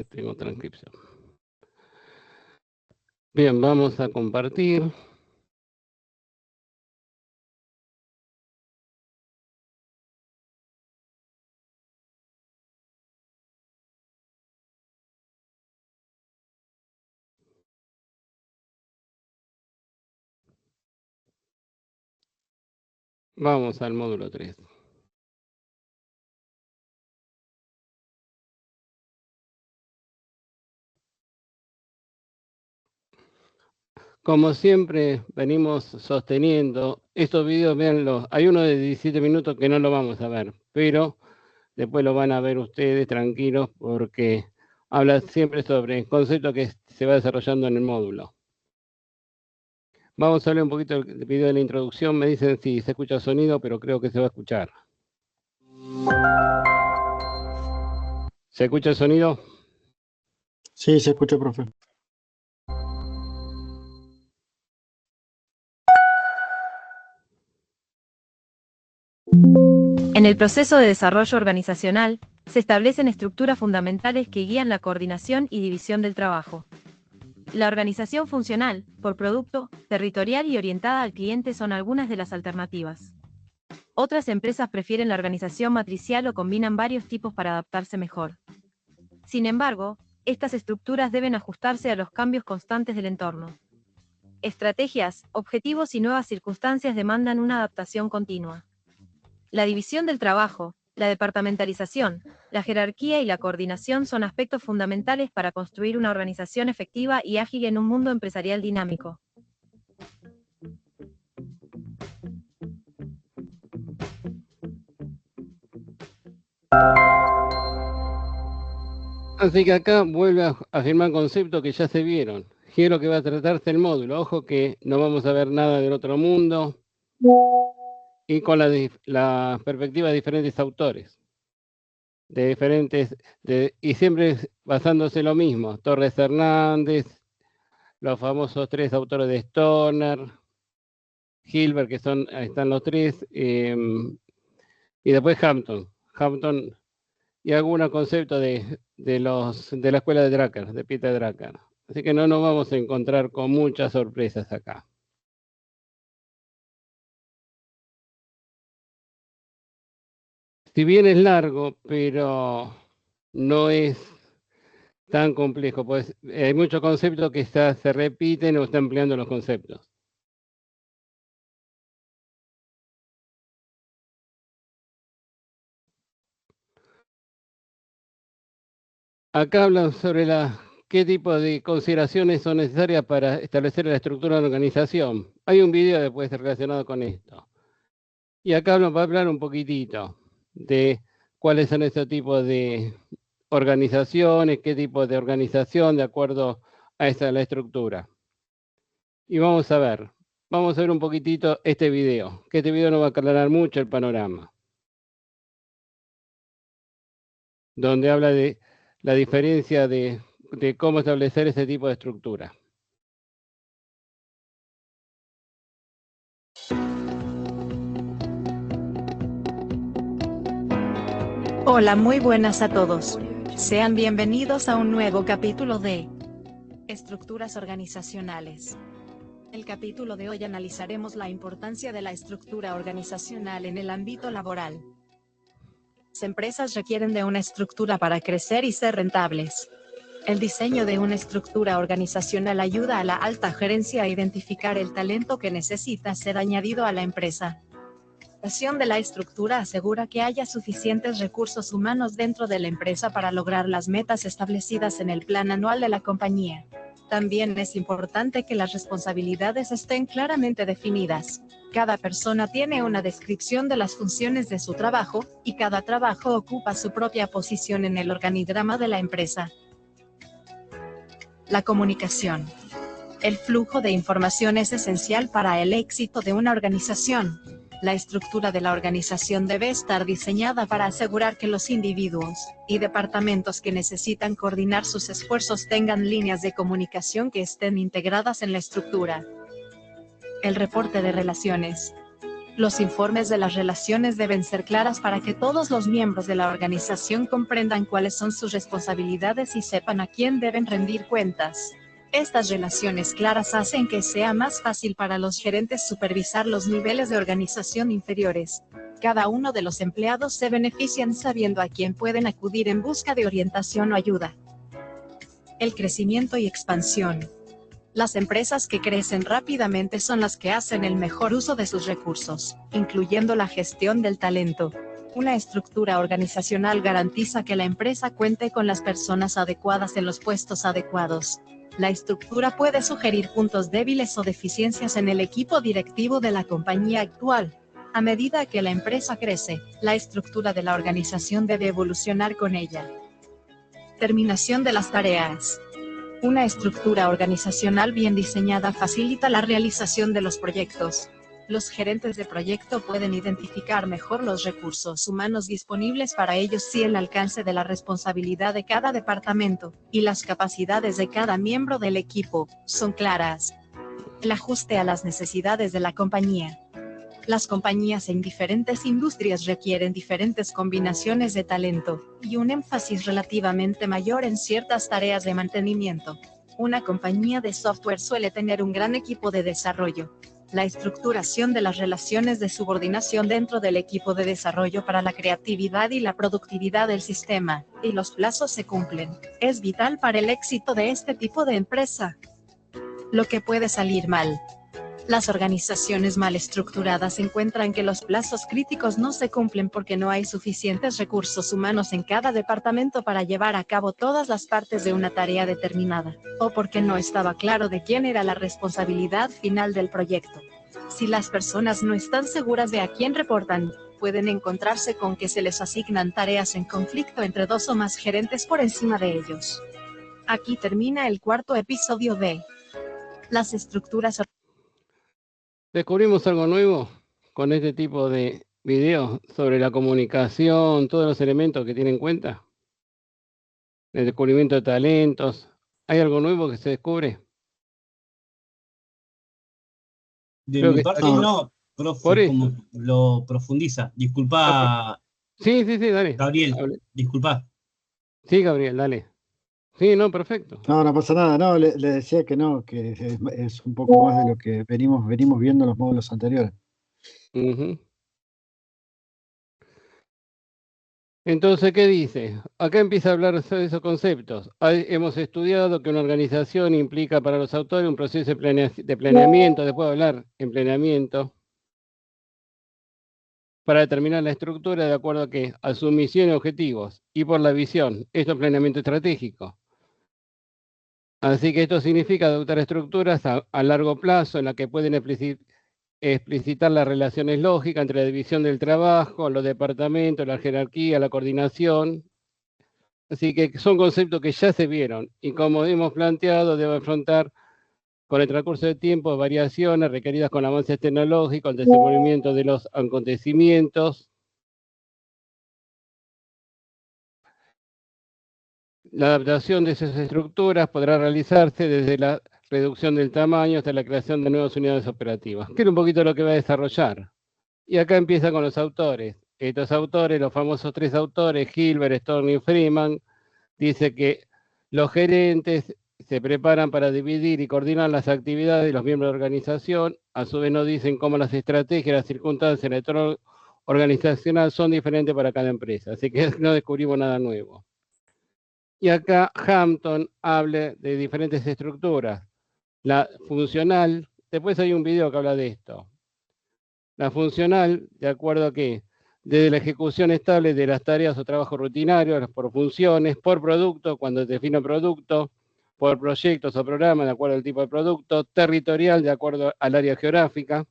Tengo transcripción. Bien, vamos a compartir. Vamos al módulo 3. Como siempre venimos sosteniendo, estos videos, véanlos, hay uno de 17 minutos que no lo vamos a ver, pero después lo van a ver ustedes tranquilos porque habla siempre sobre el concepto que se va desarrollando en el módulo. Vamos a hablar un poquito del video de la introducción, me dicen si se escucha sonido, pero creo que se va a escuchar. ¿Se escucha el sonido? Sí, se escucha, profe. En el proceso de desarrollo organizacional, se establecen estructuras fundamentales que guían la coordinación y división del trabajo. La organización funcional, por producto, territorial y orientada al cliente son algunas de las alternativas. Otras empresas prefieren la organización matricial o combinan varios tipos para adaptarse mejor. Sin embargo, estas estructuras deben ajustarse a los cambios constantes del entorno. Estrategias, objetivos y nuevas circunstancias demandan una adaptación continua. La división del trabajo, la departamentalización, la jerarquía y la coordinación son aspectos fundamentales para construir una organización efectiva y ágil en un mundo empresarial dinámico. Así que acá vuelve a afirmar conceptos que ya se vieron. Quiero que va a tratarse el módulo. Ojo que no vamos a ver nada del otro mundo. Y con la perspectiva de diferentes autores. Y siempre basándose en lo mismo. Torres Hernández, los famosos 3 autores de Stoner, Hilbert, que están los 3, y después Hampton y algunos conceptos de la escuela de Drucker, de Peter Drucker. Así que no nos vamos a encontrar con muchas sorpresas acá. Si bien es largo, pero no es tan complejo, pues hay muchos conceptos que se repiten o están empleando los conceptos. Acá hablan sobre qué tipo de consideraciones son necesarias para establecer la estructura de la organización. Hay un video después relacionado con esto. Y acá va a hablar un poquitito de cuáles son esos tipos de organizaciones, qué tipo de organización de acuerdo a la estructura. Y vamos a ver un poquitito este video, que este video nos va a aclarar mucho el panorama. Donde habla de la diferencia de cómo establecer ese tipo de estructura. Hola, muy buenas a todos. Sean bienvenidos a un nuevo capítulo de Estructuras Organizacionales. En el capítulo de hoy analizaremos la importancia de la estructura organizacional en el ámbito laboral. Las empresas requieren de una estructura para crecer y ser rentables. El diseño de una estructura organizacional ayuda a la alta gerencia a identificar el talento que necesita ser añadido a la empresa. La creación de la estructura asegura que haya suficientes recursos humanos dentro de la empresa para lograr las metas establecidas en el plan anual de la compañía. También es importante que las responsabilidades estén claramente definidas. Cada persona tiene una descripción de las funciones de su trabajo, y cada trabajo ocupa su propia posición en el organigrama de la empresa. La comunicación. El flujo de información es esencial para el éxito de una organización. La estructura de la organización debe estar diseñada para asegurar que los individuos y departamentos que necesitan coordinar sus esfuerzos tengan líneas de comunicación que estén integradas en la estructura. El reporte de relaciones. Los informes de las relaciones deben ser claras para que todos los miembros de la organización comprendan cuáles son sus responsabilidades y sepan a quién deben rendir cuentas. Estas relaciones claras hacen que sea más fácil para los gerentes supervisar los niveles de organización inferiores. Cada uno de los empleados se benefician sabiendo a quién pueden acudir en busca de orientación o ayuda. El crecimiento y expansión. Las empresas que crecen rápidamente son las que hacen el mejor uso de sus recursos, incluyendo la gestión del talento. Una estructura organizacional garantiza que la empresa cuente con las personas adecuadas en los puestos adecuados. La estructura puede sugerir puntos débiles o deficiencias en el equipo directivo de la compañía actual. A medida que la empresa crece, la estructura de la organización debe evolucionar con ella. Terminación de las tareas. Una estructura organizacional bien diseñada facilita la realización de los proyectos. Los gerentes de proyecto pueden identificar mejor los recursos humanos disponibles para ellos si el alcance de la responsabilidad de cada departamento y las capacidades de cada miembro del equipo son claras. El ajuste a las necesidades de la compañía. Las compañías en diferentes industrias requieren diferentes combinaciones de talento y un énfasis relativamente mayor en ciertas tareas de mantenimiento. Una compañía de software suele tener un gran equipo de desarrollo. La estructuración de las relaciones de subordinación dentro del equipo de desarrollo para la creatividad y la productividad del sistema, y los plazos se cumplen, es vital para el éxito de este tipo de empresa. Lo que puede salir mal. Las organizaciones mal estructuradas encuentran que los plazos críticos no se cumplen porque no hay suficientes recursos humanos en cada departamento para llevar a cabo todas las partes de una tarea determinada, o porque no estaba claro de quién era la responsabilidad final del proyecto. Si las personas no están seguras de a quién reportan, pueden encontrarse con que se les asignan tareas en conflicto entre dos o más gerentes por encima de ellos. Aquí termina el cuarto episodio de las estructuras. ¿Descubrimos algo nuevo con este tipo de videos sobre la comunicación, todos los elementos que tiene en cuenta? El descubrimiento de talentos. ¿Hay algo nuevo que se descubre? De Creo mi que parte está- no, profe, Por eso. como lo profundiza. Disculpa, Sí, dale. Gabriel, Hable. disculpa. Sí, Gabriel, dale. Sí, no, perfecto. No, no pasa nada, no, le decía que no, que es un poco más de lo que venimos viendo en los módulos anteriores. Ujú. Entonces, ¿qué dice? Acá empieza a hablar sobre esos conceptos. Hemos estudiado que una organización implica para los autores un proceso de planeamiento, después de hablar en planeamiento, para determinar la estructura de acuerdo a qué, a su misión y objetivos, y por la visión. Esto es planeamiento estratégico. Así que esto significa adoptar estructuras a largo plazo en las que pueden explicitar las relaciones lógicas entre la división del trabajo, los departamentos, la jerarquía, la coordinación. Así que son conceptos que ya se vieron y como hemos planteado, debe afrontar con el transcurso del tiempo variaciones requeridas con avances tecnológicos, el desenvolvimiento de los acontecimientos, la adaptación de esas estructuras podrá realizarse desde la reducción del tamaño hasta la creación de nuevas unidades operativas, que es un poquito lo que va a desarrollar. Y acá empieza con los autores. Estos autores, los famosos 3 autores, Hilbert, Storni y Freeman, dice que los gerentes se preparan para dividir y coordinar las actividades de los miembros de la organización. A su vez nos dicen cómo las estrategias, las circunstancias, el entorno organizacional son diferentes para cada empresa. Así que no descubrimos nada nuevo. Y acá Hampton habla de diferentes estructuras. La funcional, después hay un video que habla de esto. La funcional, de acuerdo a que desde la ejecución estable de las tareas o trabajos rutinarios, por funciones, por producto, cuando se define producto, por proyectos o programas, de acuerdo al tipo de producto, territorial, de acuerdo al área geográfica,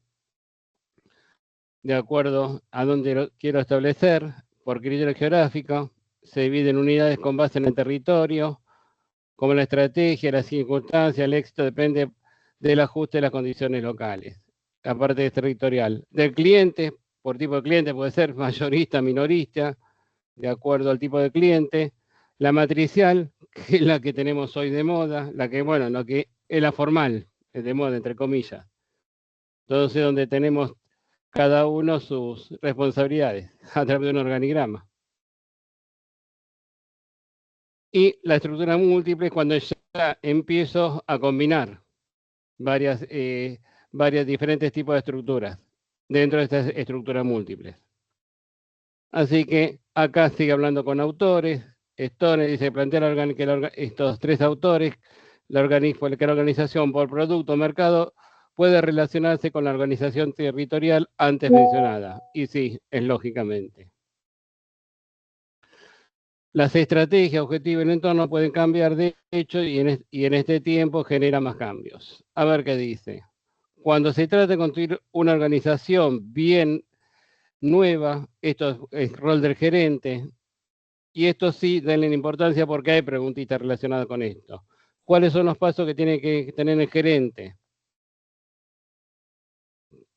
de acuerdo a dónde lo quiero establecer, por criterio geográfico, se divide en unidades con base en el territorio, como la estrategia, las circunstancias, el éxito depende del ajuste de las condiciones locales. La parte territorial. Del cliente, por tipo de cliente puede ser mayorista, minorista, de acuerdo al tipo de cliente. La matricial, que es la que tenemos hoy de moda, la que, bueno, lo que es la formal, es de moda, entre comillas. Entonces, donde tenemos cada uno sus responsabilidades a través de un organigrama. Y la estructura múltiple es cuando ya empiezo a combinar varias diferentes tipos de estructuras dentro de estas estructuras múltiples. Así que acá sigue hablando con autores. Stone dice, plantea que estos tres autores, que la organización por producto o mercado puede relacionarse con la organización territorial antes mencionada. Y sí, es lógicamente. Las estrategias, objetivos y el entorno pueden cambiar de hecho y en este tiempo genera más cambios. A ver qué dice. Cuando se trata de construir una organización bien nueva, esto es el rol del gerente, y esto sí, denle importancia porque hay preguntitas relacionadas con esto. ¿Cuáles son los pasos que tiene que tener el gerente?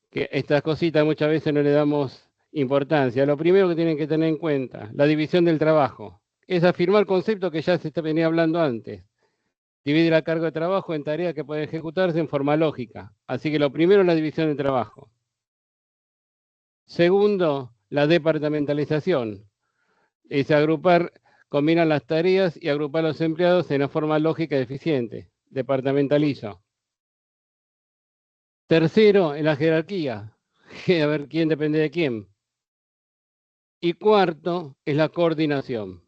Que estas cositas muchas veces no le damos importancia. Lo primero que tienen que tener en cuenta, la división del trabajo. Es afirmar conceptos que ya se venía hablando antes. Dividir la carga de trabajo en tareas que pueden ejecutarse en forma lógica. Así que lo primero es la división del trabajo. Segundo, la departamentalización. Es combinar las tareas y agrupar a los empleados en una forma lógica y eficiente. Departamentalizo. Tercero, en la jerarquía. A ver quién depende de quién. Y cuarto, es la coordinación.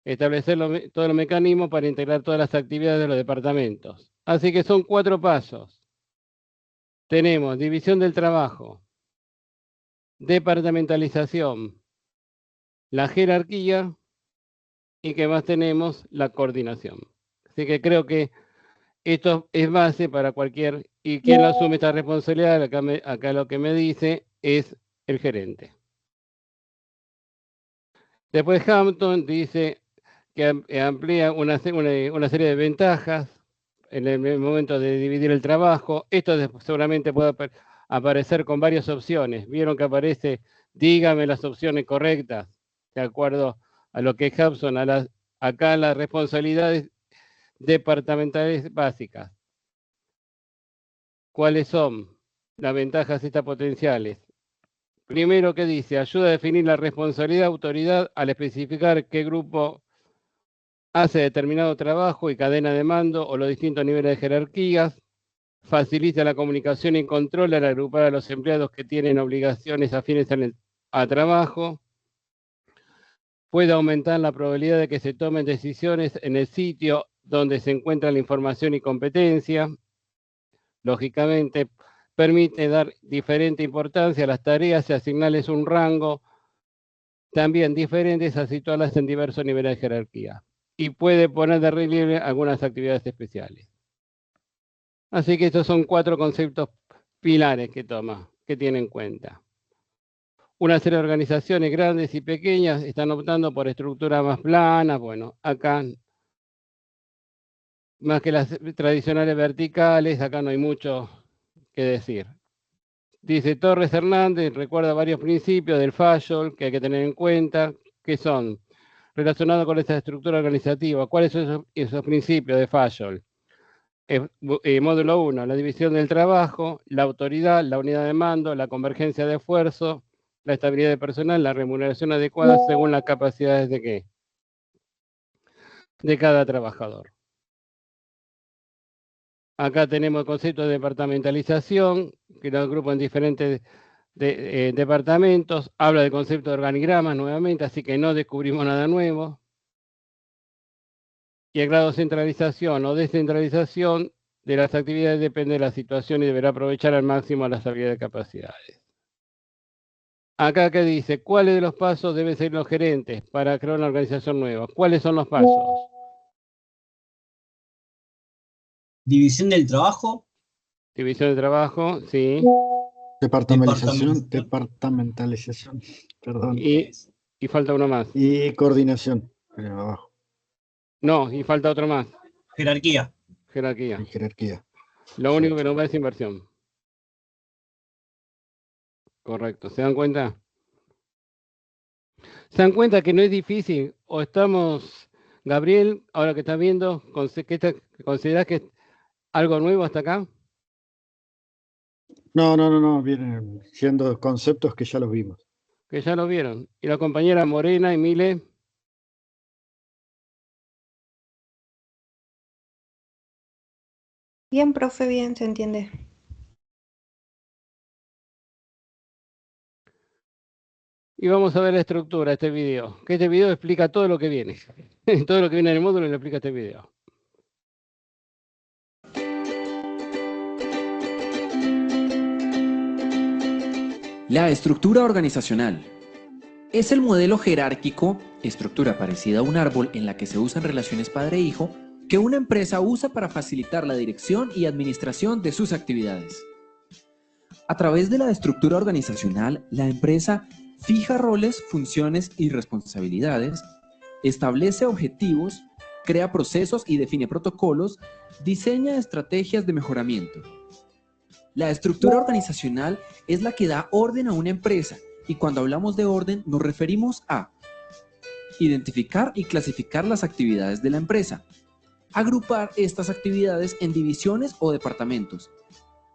Establecer todos los mecanismos para integrar todas las actividades de los departamentos. Así que son 4 pasos. Tenemos división del trabajo, departamentalización, la jerarquía y que más tenemos la coordinación. Así que creo que esto es base para cualquier, y quien lo asume esta responsabilidad, acá lo que me dice es el gerente. Después Hampton dice que amplía una serie de ventajas en el momento de dividir el trabajo. Esto seguramente puede aparecer con varias opciones. Vieron que aparece, dígame las opciones correctas, de acuerdo a lo que Hampton, acá las responsabilidades departamentales básicas. ¿Cuáles son las ventajas estas potenciales? Primero, ¿qué dice? Ayuda a definir la responsabilidad de autoridad al especificar qué grupo hace determinado trabajo y cadena de mando o los distintos niveles de jerarquías. Facilita la comunicación y control al agrupar a los empleados que tienen obligaciones afines a trabajo. Puede aumentar la probabilidad de que se tomen decisiones en el sitio donde se encuentra la información y competencia. Lógicamente, permite dar diferente importancia a las tareas y asignarles un rango también diferentes a situarlas en diversos niveles de jerarquía. Y puede poner de relieve algunas actividades especiales. Así que estos son 4 conceptos pilares que tiene en cuenta. Una serie de organizaciones grandes y pequeñas están optando por estructuras más planas. Bueno, acá, más que las tradicionales verticales, acá no hay mucho que decir. Dice Torres Hernández, recuerda varios principios del Fayol que hay que tener en cuenta, que son relacionados con esta estructura organizativa. ¿Cuáles son esos principios de Fayol? Módulo 1, la división del trabajo, la autoridad, la unidad de mando, la convergencia de esfuerzo, la estabilidad de personal, la remuneración adecuada según las capacidades de cada trabajador. Acá tenemos el concepto de departamentalización, que lo agrupa en diferentes departamentos. Habla del concepto de organigramas nuevamente, así que no descubrimos nada nuevo. Y el grado de centralización o descentralización de las actividades depende de la situación y deberá aprovechar al máximo las habilidades y capacidades. Acá que dice, ¿cuáles de los pasos deben seguir los gerentes para crear una organización nueva? ¿Cuáles son los pasos? División del trabajo. División de trabajo, sí. Departamentalización, perdón. Y falta uno más. Y coordinación, abajo. No, y falta otro más. Jerarquía. Jerarquía. Y jerarquía. Lo único que nos va es inversión. Correcto. ¿Se dan cuenta? ¿Se dan cuenta que no es difícil? O estamos, Gabriel, ahora que estás viendo, ¿considerás que es algo nuevo hasta acá? No, vienen siendo conceptos que ya los vimos. Que ya lo vieron. Y la compañera Morena y Mile. Bien, profe, bien, se entiende. Y vamos a ver la estructura de este video. Que este video explica todo lo que viene. Todo lo que viene en el módulo lo explica este video. La estructura organizacional es el modelo jerárquico, estructura parecida a un árbol en la que se usan relaciones padre-hijo, que una empresa usa para facilitar la dirección y administración de sus actividades. A través de la estructura organizacional, la empresa fija roles, funciones y responsabilidades, establece objetivos, crea procesos y define protocolos, diseña estrategias de mejoramiento. La estructura organizacional es la que da orden a una empresa, y cuando hablamos de orden nos referimos a identificar y clasificar las actividades de la empresa, agrupar estas actividades en divisiones o departamentos,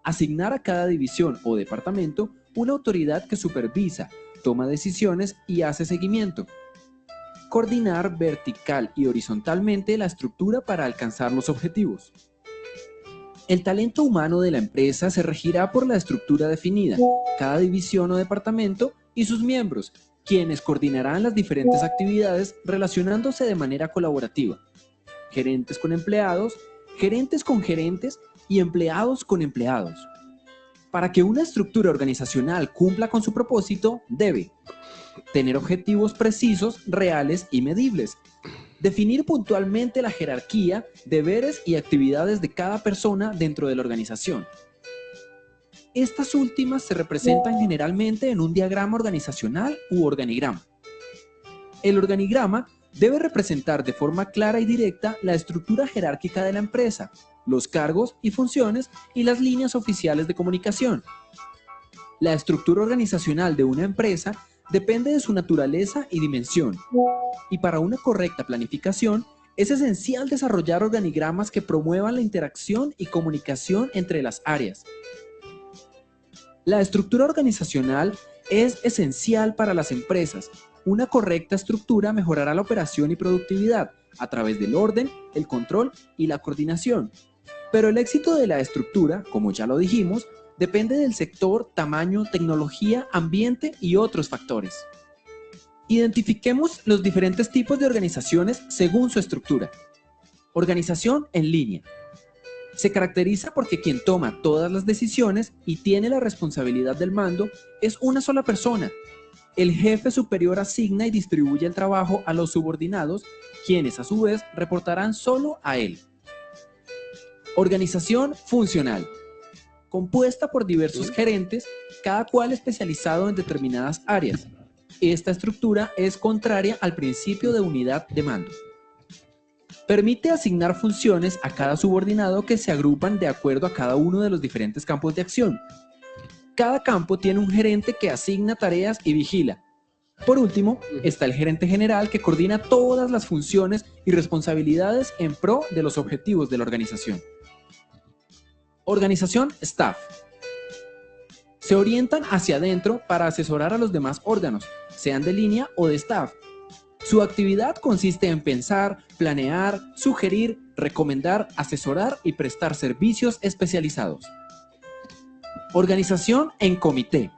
asignar a cada división o departamento una autoridad que supervisa, toma decisiones y hace seguimiento, coordinar vertical y horizontalmente la estructura para alcanzar los objetivos. El talento humano de la empresa se regirá por la estructura definida, cada división o departamento y sus miembros, quienes coordinarán las diferentes actividades relacionándose de manera colaborativa. Gerentes con empleados, gerentes con gerentes y empleados con empleados. Para que una estructura organizacional cumpla con su propósito, debe tener objetivos precisos, reales y medibles. Definir puntualmente la jerarquía, deberes y actividades de cada persona dentro de la organización. Estas últimas se representan generalmente en un diagrama organizacional u organigrama. El organigrama debe representar de forma clara y directa la estructura jerárquica de la empresa, los cargos y funciones y las líneas oficiales de comunicación. La estructura organizacional de una empresa depende de su naturaleza y dimensión, y para una correcta planificación es esencial desarrollar organigramas que promuevan la interacción y comunicación entre las áreas. La estructura organizacional es esencial para las empresas. Una correcta estructura mejorará la operación y productividad a través del orden, el control y la coordinación. Pero el éxito de la estructura, como ya lo dijimos, depende del sector, tamaño, tecnología, ambiente y otros factores. Identifiquemos los diferentes tipos de organizaciones según su estructura. Organización en línea. Se caracteriza porque quien toma todas las decisiones y tiene la responsabilidad del mando es una sola persona. El jefe superior asigna y distribuye el trabajo a los subordinados, quienes a su vez reportarán solo a él. Organización funcional. Compuesta por diversos gerentes, cada cual especializado en determinadas áreas. Esta estructura es contraria al principio de unidad de mando. Permite asignar funciones a cada subordinado que se agrupan de acuerdo a cada uno de los diferentes campos de acción. Cada campo tiene un gerente que asigna tareas y vigila. Por último, está el gerente general que coordina todas las funciones y responsabilidades en pro de los objetivos de la organización. Organización staff. Se orientan hacia adentro para asesorar a los demás órganos, sean de línea o de staff. Su actividad consiste en pensar, planear, sugerir, recomendar, asesorar y prestar servicios especializados. Organización en comité.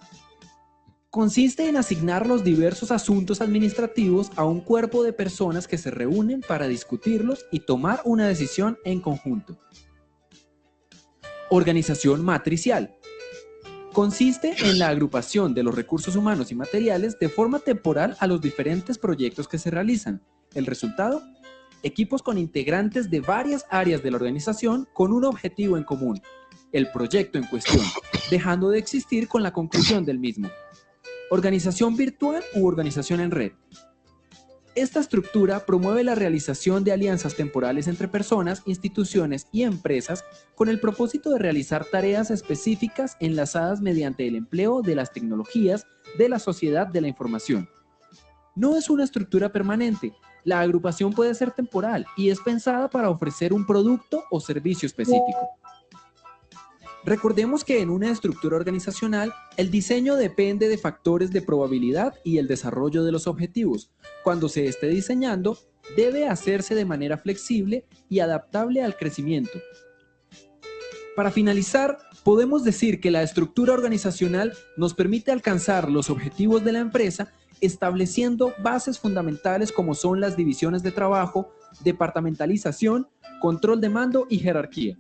Consiste en asignar los diversos asuntos administrativos a un cuerpo de personas que se reúnen para discutirlos y tomar una decisión en conjunto. Organización matricial. Consiste en la agrupación de los recursos humanos y materiales de forma temporal a los diferentes proyectos que se realizan. El resultado: equipos con integrantes de varias áreas de la organización con un objetivo en común, el proyecto en cuestión, dejando de existir con la conclusión del mismo. Organización virtual u organización en red. Esta estructura promueve la realización de alianzas temporales entre personas, instituciones y empresas con el propósito de realizar tareas específicas enlazadas mediante el empleo de las tecnologías de la sociedad de la información. No es una estructura permanente. La agrupación puede ser temporal y es pensada para ofrecer un producto o servicio específico. Recordemos que en una estructura organizacional, el diseño depende de factores de probabilidad y el desarrollo de los objetivos. Cuando se esté diseñando, debe hacerse de manera flexible y adaptable al crecimiento. Para finalizar, podemos decir que la estructura organizacional nos permite alcanzar los objetivos de la empresa estableciendo bases fundamentales como son las divisiones de trabajo, departamentalización, control de mando y jerarquía.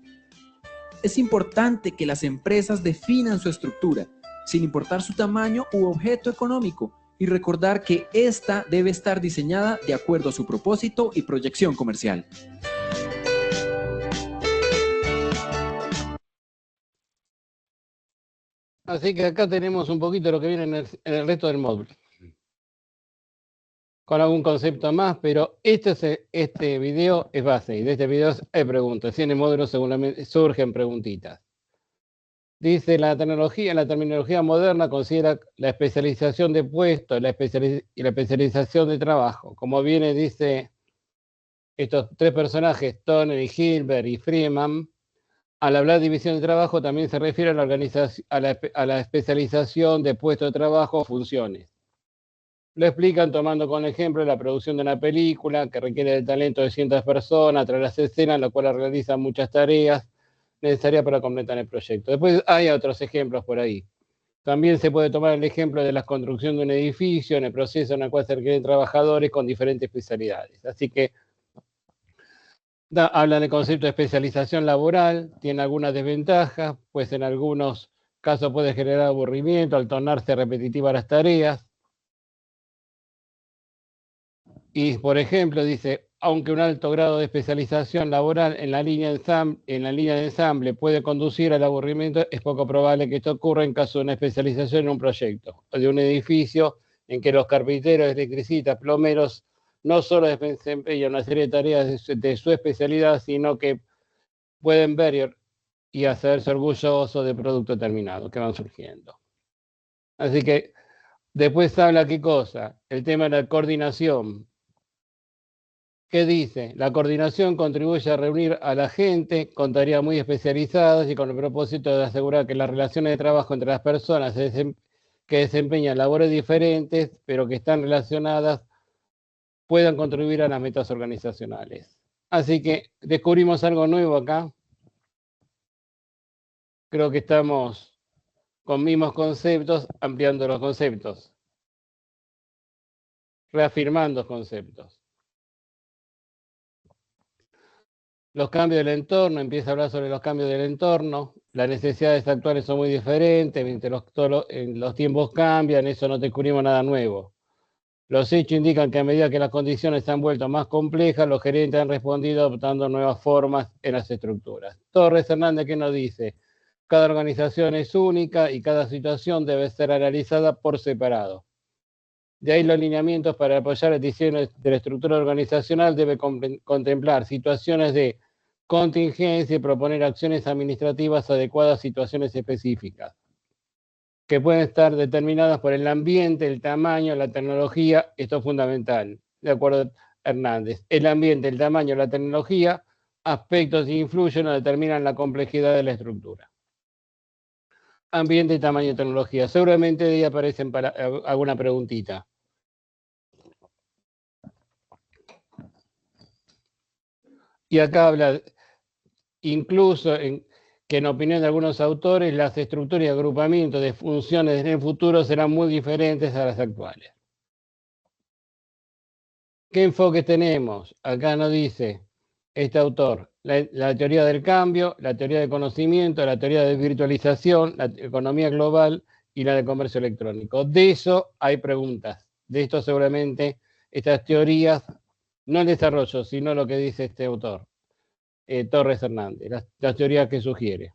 Es importante que las empresas definan su estructura, sin importar su tamaño u objeto económico, y recordar que ésta debe estar diseñada de acuerdo a su propósito y proyección comercial. Así que acá tenemos un poquito lo que viene en el resto del módulo. Con algún concepto más, pero este video es base y de este video hay preguntas. Y en el módulo seguramente surgen preguntitas. Dice, la terminología moderna considera la especialización de puestos y la especialización de trabajo. Como viene, dice estos tres personajes, Turner y Hilbert y Freeman, al hablar de división de trabajo también se refiere a la especialización de puestos de trabajo o funciones. Lo explican tomando como ejemplo la producción de una película que requiere del talento de cientos de personas tras las escenas, lo cual realizan muchas tareas necesarias para completar el proyecto. Después hay otros ejemplos por ahí. También se puede tomar el ejemplo de la construcción de un edificio en el proceso en el cual se requieren trabajadores con diferentes especialidades. Así que hablan del concepto de especialización laboral, tiene algunas desventajas, pues en algunos casos puede generar aburrimiento al tornarse repetitivas las tareas. Y, por ejemplo, dice, aunque un alto grado de especialización laboral en la línea de ensamble puede conducir al aburrimiento, es poco probable que esto ocurra en caso de una especialización en un proyecto o de un edificio en que los carpinteros, electricistas, plomeros no solo desempeñan una serie de tareas de su especialidad, sino que pueden ver y hacerse orgullosos del producto terminado que van surgiendo. Así que después habla qué cosa, el tema de la coordinación. ¿Qué dice? La coordinación contribuye a reunir a la gente con tareas muy especializadas y con el propósito de asegurar que las relaciones de trabajo entre las personas que desempeñan labores diferentes, pero que están relacionadas, puedan contribuir a las metas organizacionales. Así que descubrimos algo nuevo acá. Creo que estamos con mismos conceptos, ampliando los conceptos, reafirmando conceptos. Los cambios del entorno, empieza a hablar sobre los cambios del entorno, las necesidades actuales son muy diferentes, los tiempos cambian, eso no descubrimos nada nuevo. Los hechos indican que a medida que las condiciones se han vuelto más complejas, los gerentes han respondido adoptando nuevas formas en las estructuras. Torres Hernández, ¿qué nos dice? Cada organización es única y cada situación debe ser analizada por separado. De ahí los lineamientos para apoyar el diseño de la estructura organizacional debe contemplar situaciones de contingencia y proponer acciones administrativas adecuadas a situaciones específicas, que pueden estar determinadas por el ambiente, el tamaño, la tecnología. Esto es fundamental, de acuerdo a Hernández. El ambiente, el tamaño, la tecnología, aspectos que influyen o determinan la complejidad de la estructura. Ambiente, tamaño y tecnología. Seguramente de ahí aparecen para alguna preguntita. Y acá habla, incluso que en opinión de algunos autores, las estructuras y agrupamientos de funciones en el futuro serán muy diferentes a las actuales. ¿Qué enfoque tenemos? Acá nos dice este autor, la teoría del cambio, la teoría del conocimiento, la teoría de virtualización, la economía global y la de comercio electrónico. De eso hay preguntas. De esto seguramente estas teorías, no el desarrollo, sino lo que dice este autor, Torres Hernández, las teorías que sugiere.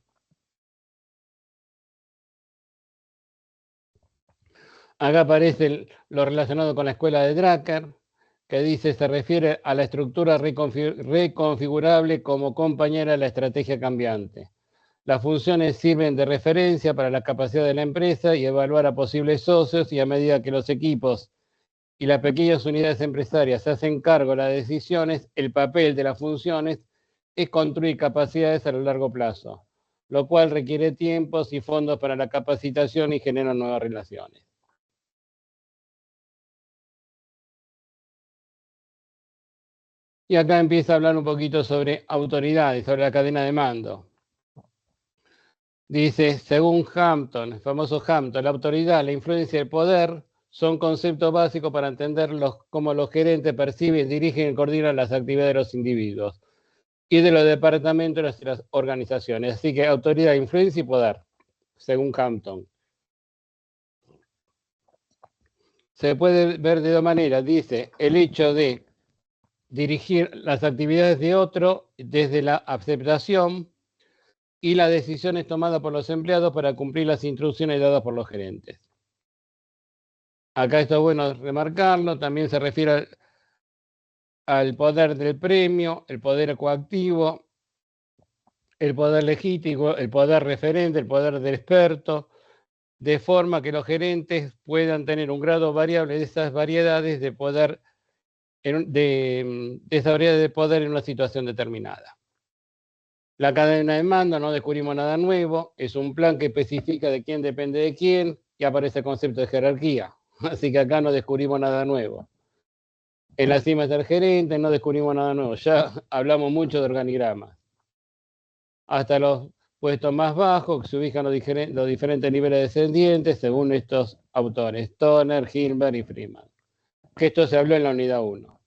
Acá aparece lo relacionado con la escuela de Drucker, que dice, se refiere a la estructura reconfigurable como compañera de la estrategia cambiante. Las funciones sirven de referencia para la capacidad de la empresa y evaluar a posibles socios, y a medida que los equipos y las pequeñas unidades empresarias se hacen cargo de las decisiones, el papel de las funciones es construir capacidades a lo largo plazo. lo cual requiere tiempos y fondos para la capacitación y genera nuevas relaciones. Y acá empieza a hablar un poquito sobre autoridades, sobre la cadena de mando. Dice, según Hampton, el famoso Hampton, la autoridad, la influencia y el poder son conceptos básicos para entender cómo los gerentes perciben, dirigen y coordinan las actividades de los individuos y de los departamentos de las organizaciones. Así que autoridad, influencia y poder, según Hampton. Se puede ver de dos maneras. Dice, el hecho de dirigir las actividades de otro desde la aceptación y las decisiones tomadas por los empleados para cumplir las instrucciones dadas por los gerentes. Acá esto es bueno remarcarlo, también se refiere al poder del premio, el poder coactivo, el poder legítimo, el poder referente, el poder del experto, de forma que los gerentes puedan tener un grado variable de esas variedades de poder, de esa variedad de poder en una situación determinada. La cadena de mando, no descubrimos nada nuevo, es un plan que especifica de quién depende de quién y aparece el concepto de jerarquía. Así que acá no descubrimos nada nuevo. En la cima está el gerente, no descubrimos nada nuevo. Ya hablamos mucho de organigramas. Hasta los puestos más bajos, que se ubican los diferentes niveles descendientes según estos autores, Stoner, Hilbert y Freeman. Que esto se habló en la unidad 1.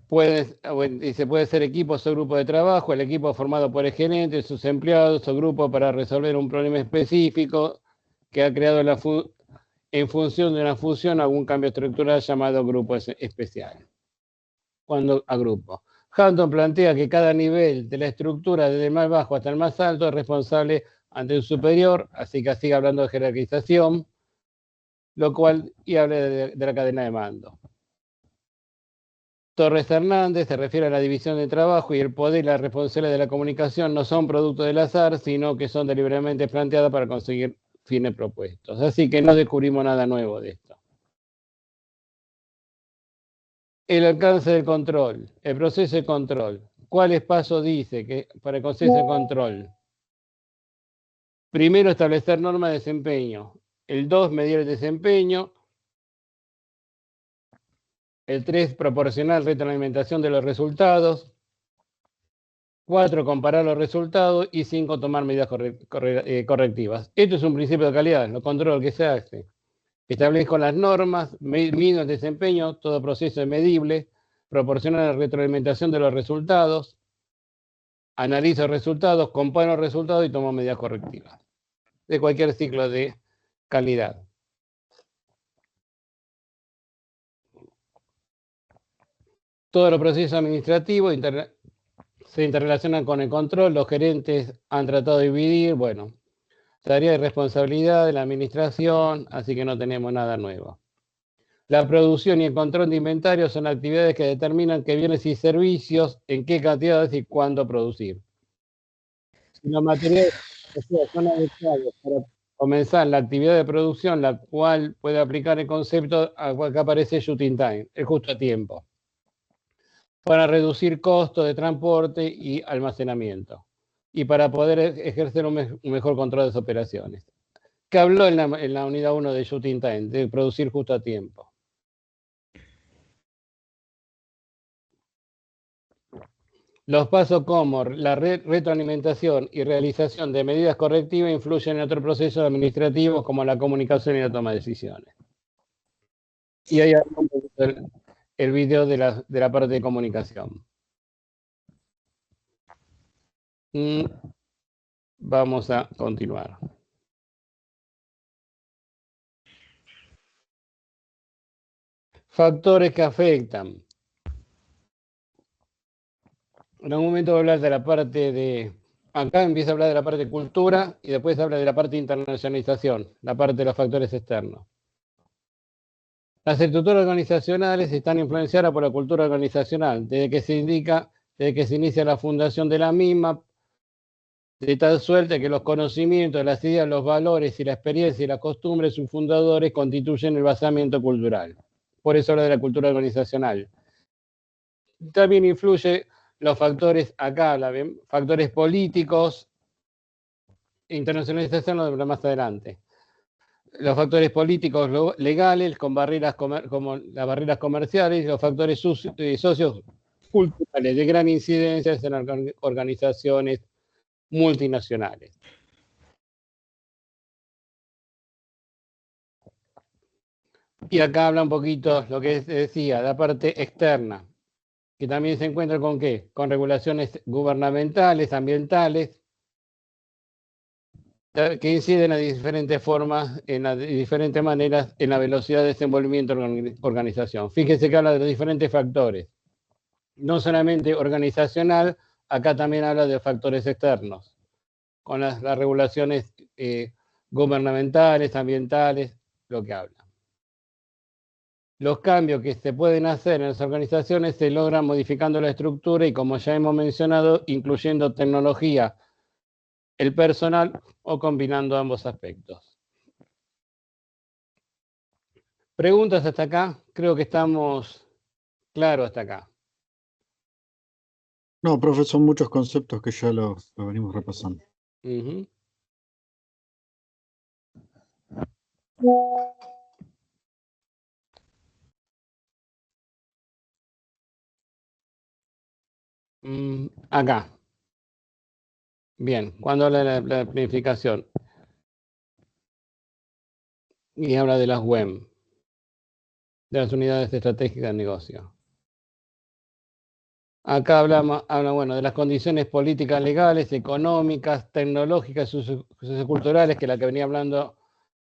Se puede ser equipos o grupos de trabajo, el equipo formado por el gerente, sus empleados o grupos para resolver un problema específico que ha creado en función de una fusión o algún cambio estructural llamado grupo especial. Cuando agrupo. Hampton plantea que cada nivel de la estructura, desde el más bajo hasta el más alto, es responsable ante el superior, así que sigue hablando de jerarquización, lo cual y habla de la cadena de mando. Torres Hernández se refiere a la división de trabajo y el poder y la responsabilidad de la comunicación no son producto del azar, sino que son deliberadamente planteadas para conseguir fines propuestos. Así que no descubrimos nada nuevo de esto. El alcance del control, el proceso de control. ¿Cuáles pasos dice que para el proceso de control? Primero, establecer normas de desempeño. El 2, medir el desempeño. El 3, proporcionar retroalimentación de los resultados. 4, comparar los resultados. Y 5, tomar medidas correctivas. Esto es un principio de calidad, lo control que se hace. Establezco las normas, mido el desempeño, todo proceso es medible, proporciona la retroalimentación de los resultados, analizo resultados, comparo resultados y tomo medidas correctivas de cualquier ciclo de calidad. Todos los procesos administrativos se interrelacionan con el control, los gerentes han tratado de dividir, bueno, tarea de responsabilidad de la administración, así que no tenemos nada nuevo. La producción y el control de inventario son actividades que determinan qué bienes y servicios, en qué cantidades y cuándo producir. Si los materiales son adecuados para comenzar la actividad de producción, la cual puede aplicar el concepto que aparece just in time, el justo a tiempo, para reducir costos de transporte y almacenamiento, y para poder ejercer un mejor control de las operaciones. Que habló en la unidad 1 de just in time, de producir justo a tiempo. Los pasos como la retroalimentación y realización de medidas correctivas influyen en otros procesos administrativos como la comunicación y la toma de decisiones. Y ahí el video de la parte de comunicación. Vamos a continuar. Factores que afectan. En algún momento voy a hablar de la parte de... Acá empieza a hablar de la parte de cultura y después habla de la parte de internacionalización, la parte de los factores externos. Las estructuras organizacionales están influenciadas por la cultura organizacional, desde que se inicia la fundación de la misma, de tal suerte que los conocimientos, las ideas, los valores y la experiencia y las costumbres de sus fundadores constituyen el basamento cultural. Por eso habla de la cultura organizacional. También influye los factores, acá habla bien, factores políticos, internacionalización lo de más adelante. Los factores políticos legales con barreras como las barreras comerciales y los factores socios culturales de gran incidencia en organizaciones multinacionales. Y acá habla un poquito lo que decía, la parte externa, que también se encuentra con ¿qué? Con regulaciones gubernamentales, ambientales, que inciden de diferentes formas, de diferentes maneras, en la velocidad de desenvolvimiento de la organización. Fíjense que habla de los diferentes factores. No solamente organizacional, acá también habla de factores externos, con las regulaciones gubernamentales, ambientales, lo que habla. Los cambios que se pueden hacer en las organizaciones se logran modificando la estructura y, como ya hemos mencionado, incluyendo tecnología, el personal o combinando ambos aspectos. ¿Preguntas hasta acá? Creo que estamos claros hasta acá. No, profe, son muchos conceptos que ya lo venimos repasando. Uh-huh. Acá. Bien, cuando habla de la planificación y habla de las WEM, de las unidades estratégicas de negocio. Acá habla bueno, de las condiciones políticas, legales, económicas, tecnológicas, socioculturales, que la que venía hablando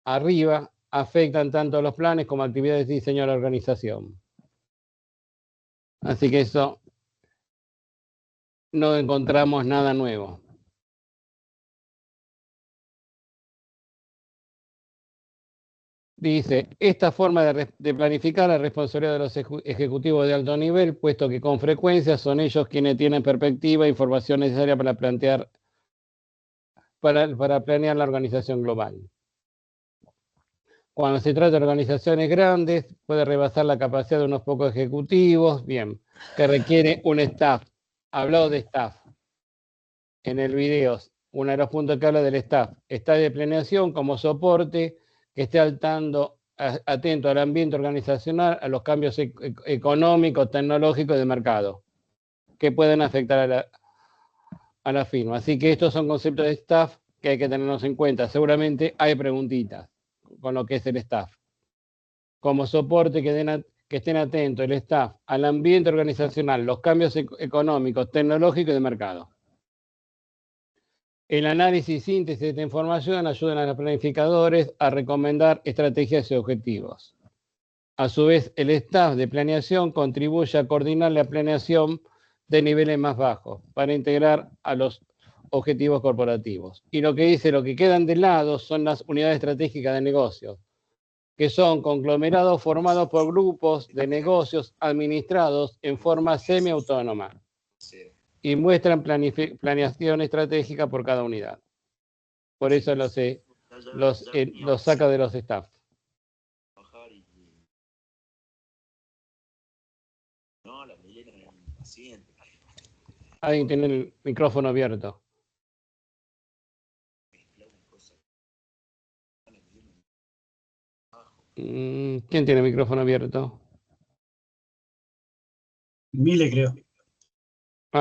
arriba, afectan tanto a los planes como actividades de diseño de la organización. Así que eso no encontramos nada nuevo. Dice, esta forma de planificar la responsabilidad de los ejecutivos de alto nivel, puesto que con frecuencia son ellos quienes tienen perspectiva e información necesaria para planear la organización global. Cuando se trata de organizaciones grandes, puede rebasar la capacidad de unos pocos ejecutivos, bien, que requiere un staff. Hablado de staff en el video, uno de los puntos que habla del staff, está de planeación como soporte, que esté atento al ambiente organizacional, a los cambios económicos, tecnológicos y de mercado, que pueden afectar a la firma. Así que estos son conceptos de staff que hay que tenerlos en cuenta. Seguramente hay preguntitas con lo que es el staff. Como soporte que estén atentos el staff al ambiente organizacional, los cambios económicos, tecnológicos y de mercado. El análisis y síntesis de esta información ayudan a los planificadores a recomendar estrategias y objetivos. A su vez, el staff de planeación contribuye a coordinar la planeación de niveles más bajos para integrar a los objetivos corporativos. Y lo que dice, lo que quedan de lado son las unidades estratégicas de negocios, que son conglomerados formados por grupos de negocios administrados en forma semiautónoma y muestran planeación estratégica por cada unidad. Por eso los saca de los staff. Alguien tiene el micrófono abierto. ¿Quién tiene el micrófono abierto? Mile, creo.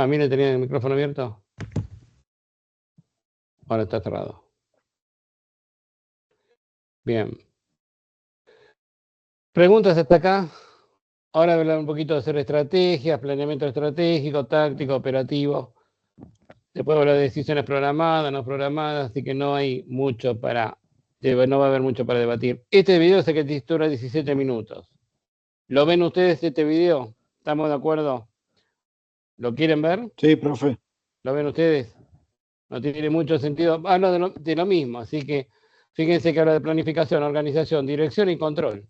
Mile tenía el micrófono abierto. Ahora está cerrado. Bien. ¿Preguntas hasta acá? Ahora voy a hablar un poquito de hacer estrategias, planeamiento estratégico, táctico, operativo. Después hablar de decisiones programadas, no programadas, así que no hay mucho no va a haber mucho para debatir. Este video se que dura 17 minutos. ¿Lo ven ustedes este video? ¿Estamos de acuerdo? ¿Lo quieren ver? Sí, profe. ¿Lo ven ustedes? No tiene mucho sentido. Hablo de lo mismo, así que fíjense que habla de planificación, organización, dirección y control.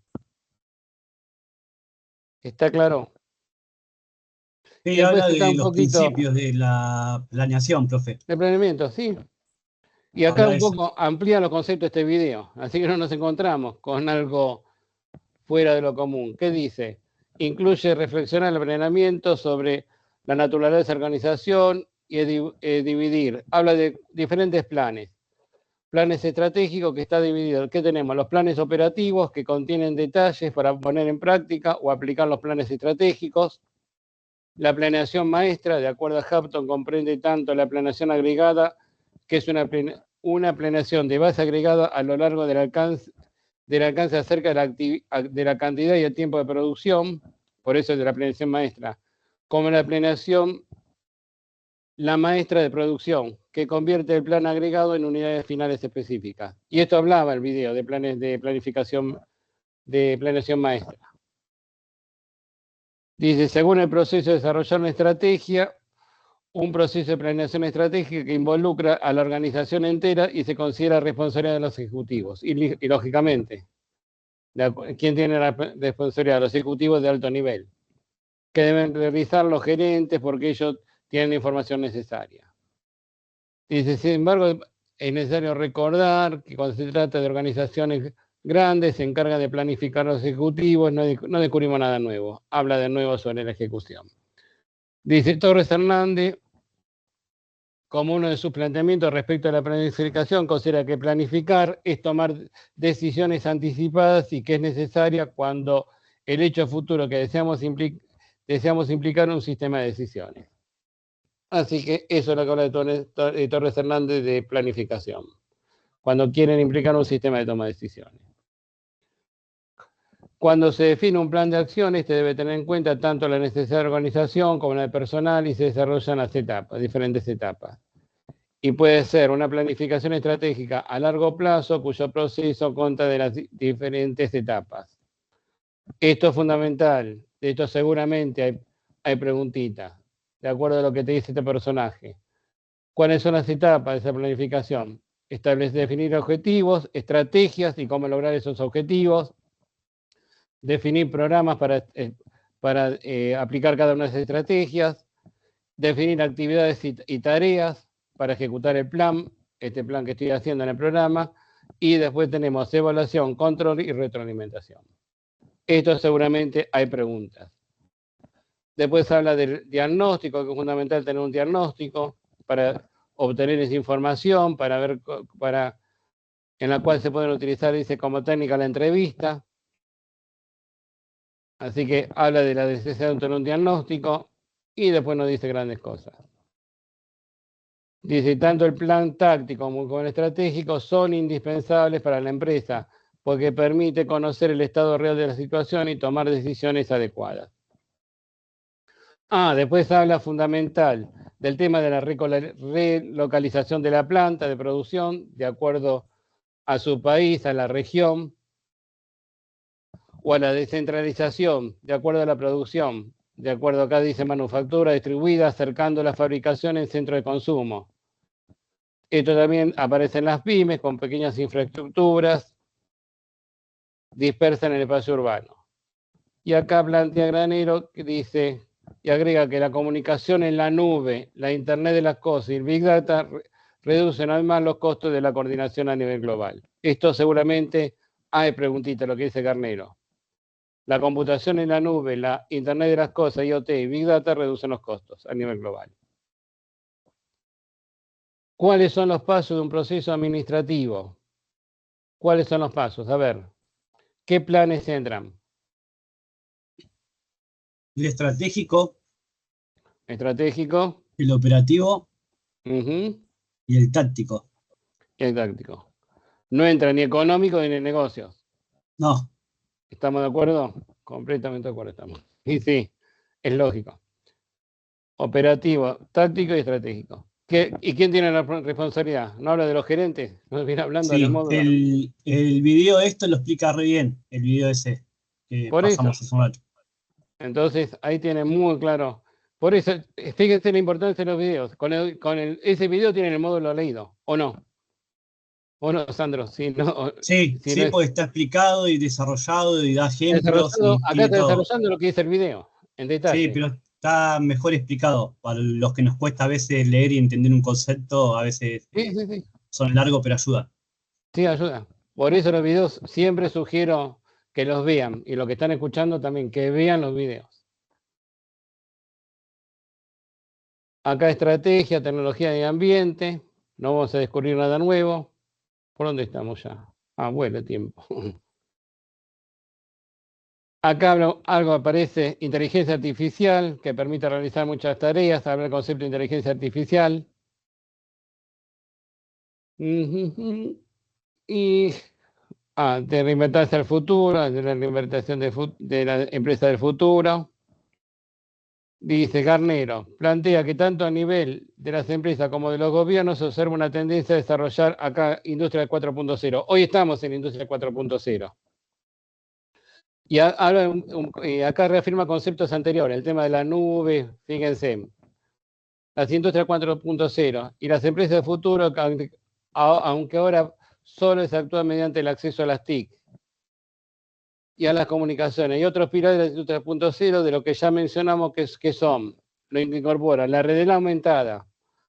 ¿Está claro? Sí, habla de los principios de la planeación, profe. De planeamiento, sí. Y acá un poco amplía los conceptos de este video, así que no nos encontramos con algo fuera de lo común. ¿Qué dice? Incluye reflexionar el planeamiento sobre la naturaleza de la organización y dividir. Habla de diferentes planes. Planes estratégicos que está dividido. ¿Qué tenemos? Los planes operativos que contienen detalles para poner en práctica o aplicar los planes estratégicos. La planeación maestra, de acuerdo a Hampton, comprende tanto la planeación agregada, que es una planeación de base agregada a lo largo del alcance acerca de la cantidad y el tiempo de producción, por eso es de la planeación maestra, como la planeación la maestra de producción, que convierte el plan agregado en unidades finales específicas. Y esto hablaba el video de planes de planificación, de planeación maestra. Dice, según el proceso de desarrollar una estrategia, un proceso de planeación estratégica que involucra a la organización entera y se considera responsabilidad de los ejecutivos. Y lógicamente, ¿quién tiene la responsabilidad? Los ejecutivos de alto nivel, que deben realizar los gerentes porque ellos tienen la información necesaria. Dice, sin embargo, es necesario recordar que cuando se trata de organizaciones grandes, se encarga de planificar los ejecutivos, no descubrimos nada nuevo, habla de nuevo sobre la ejecución. Dice Torres Hernández, como uno de sus planteamientos respecto a la planificación, considera que planificar es tomar decisiones anticipadas y que es necesaria cuando el hecho futuro que deseamos implicar un sistema de decisiones. Así que eso es lo que habla de Torres Hernández de planificación, cuando quieren implicar un sistema de toma de decisiones. Cuando se define un plan de acción, este debe tener en cuenta tanto la necesidad de organización como la de personal y se desarrollan las etapas, diferentes etapas. Y puede ser una planificación estratégica a largo plazo cuyo proceso consta de las diferentes etapas. Esto es fundamental, de esto seguramente hay preguntitas, de acuerdo a lo que te dice este personaje. ¿Cuáles son las etapas de esa planificación? Definir objetivos, estrategias y cómo lograr esos objetivos. Definir programas para aplicar cada una de esas estrategias. Definir actividades y tareas para ejecutar el plan, este plan que estoy haciendo en el programa. Y después tenemos evaluación, control y retroalimentación. Esto seguramente hay preguntas. Después habla del diagnóstico, que es fundamental tener un diagnóstico para obtener esa información, en la cual se pueden utilizar, dice, como técnica la entrevista. Así que habla de la necesidad de tener un diagnóstico y después nos dice grandes cosas. Dice, tanto el plan táctico como el estratégico son indispensables para la empresa porque permite conocer el estado real de la situación y tomar decisiones adecuadas. Después habla fundamental del tema de la relocalización de la planta de producción de acuerdo a su país, a la región, o a la descentralización de acuerdo a la producción, de acuerdo acá dice manufactura distribuida, acercando la fabricación en centro de consumo. Esto también aparece en las pymes con pequeñas infraestructuras dispersas en el espacio urbano. Y acá plantea Granero que dice y agrega que la comunicación en la nube, la Internet de las cosas y el Big Data reducen además los costos de la coordinación a nivel global. Esto seguramente hay preguntitas, lo que dice Carnero. La computación en la nube, la Internet de las cosas, IoT y Big Data reducen los costos a nivel global. ¿Cuáles son los pasos de un proceso administrativo? ¿Cuáles son los pasos? A ver, ¿qué planes entran? El estratégico. Estratégico. El operativo. Y el táctico. El táctico. No entra ni económico ni en negocios. No. ¿Estamos de acuerdo? Completamente de acuerdo estamos. Y sí, es lógico. Operativo, táctico y estratégico. ¿Y quién tiene la responsabilidad? ¿No habla de los gerentes? ¿No viene hablando del módulo? El video esto lo explica re bien, el video ese que por pasamos eso. hace un rato. Entonces, ahí tiene muy claro. Por eso, fíjense la importancia de los videos. Ese video tiene el módulo leído, ¿o no? ¿O no, Sandro? Sí, porque está explicado y desarrollado y da ejemplos. Acá está desarrollando lo que dice el video, en detalle. Sí, pero está mejor explicado. Para los que nos cuesta a veces leer y entender un concepto, a veces son largos, pero ayuda. Sí, ayuda. Por eso los videos siempre sugiero que los vean. Y los que están escuchando también, que vean los videos. Acá estrategia, tecnología y ambiente. No vamos a descubrir nada nuevo. ¿Por dónde estamos ya? Bueno, tiempo. Acá algo aparece, inteligencia artificial, que permite realizar muchas tareas. Habla el concepto de inteligencia artificial. Y de reinventarse al futuro, de la reinventación de la empresa del futuro. Dice Garnero, plantea que tanto a nivel de las empresas como de los gobiernos se observa una tendencia a desarrollar acá Industria 4.0. Hoy estamos en Industria 4.0. Y acá reafirma conceptos anteriores, el tema de la nube, fíjense. Las Industria 4.0 y las empresas del futuro, aunque ahora solo se actúa mediante el acceso a las TIC y a las comunicaciones y otros pilares de la Industria 4.0 de lo que ya mencionamos que son, lo incorpora la red aumentada,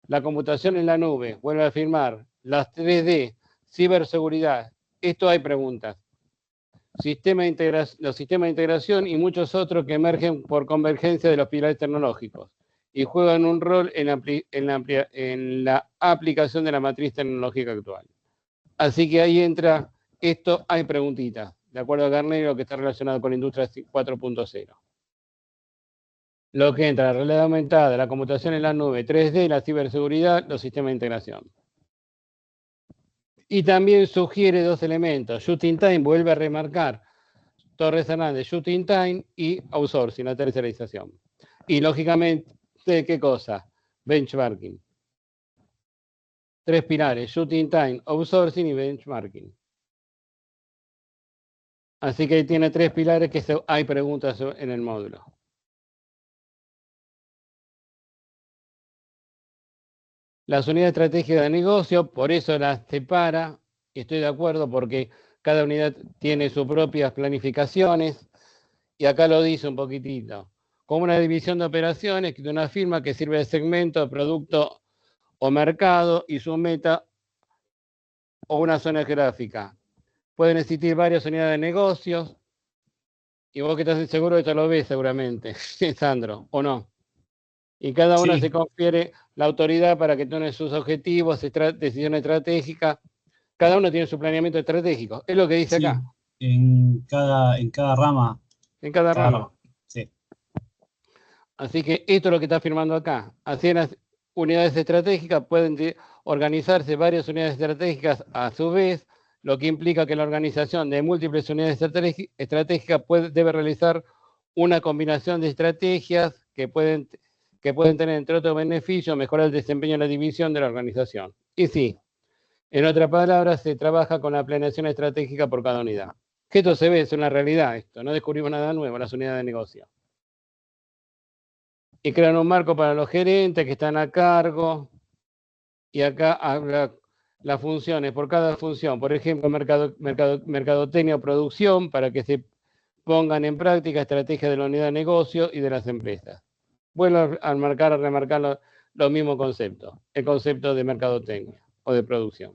la computación en la nube, vuelve a afirmar, las 3D, ciberseguridad. Esto hay preguntas. Los sistemas de integración y muchos otros que emergen por convergencia de los pilares tecnológicos y juegan un rol en la aplicación de la matriz tecnológica actual. Así que ahí entra esto, hay preguntitas, de acuerdo a Garnero, que está relacionado con Industria 4.0. Lo que entra, la realidad aumentada, la computación en la nube, 3D, la ciberseguridad, los sistemas de integración. Y también sugiere dos elementos. Just in Time vuelve a remarcar Torres Hernández, Just in Time y outsourcing, la tercerización. Y lógicamente, ¿qué cosa? Benchmarking. 3 pilares, Just in Time, outsourcing y benchmarking. Así que ahí tiene 3 pilares que hay preguntas en el módulo. Las unidades estratégicas de negocio, por eso las separa, y estoy de acuerdo porque cada unidad tiene sus propias planificaciones, y acá lo dice un poquitito, como una división de operaciones de una firma que sirve de segmento, producto o mercado, y su meta o una zona geográfica. Pueden existir varias unidades de negocios, y vos que estás seguro esto lo ves seguramente, Sandro, ¿o no? Y cada una se confiere la autoridad para que tome sus objetivos, decisiones estratégicas. Cada uno tiene su planeamiento estratégico. Es lo que dice acá. En cada rama. En cada rama. Sí. Así que esto es lo que está afirmando acá. Así en las unidades estratégicas pueden organizarse varias unidades estratégicas a su vez, lo que implica que la organización de múltiples unidades estratégicas debe realizar una combinación de estrategias que pueden tener, entre otros beneficios, mejorar el desempeño de la división de la organización. Y sí, en otras palabras, se trabaja con la planeación estratégica por cada unidad. Que esto se ve, es una realidad esto, no descubrimos nada nuevo en las unidades de negocio. Y crean un marco para los gerentes que están a cargo, y acá habla las funciones, por cada función, por ejemplo, mercadotecnia o producción, para que se pongan en práctica estrategias de la unidad de negocio y de las empresas. Vuelvo a remarcar los mismos conceptos, el concepto de mercadotecnia o de producción.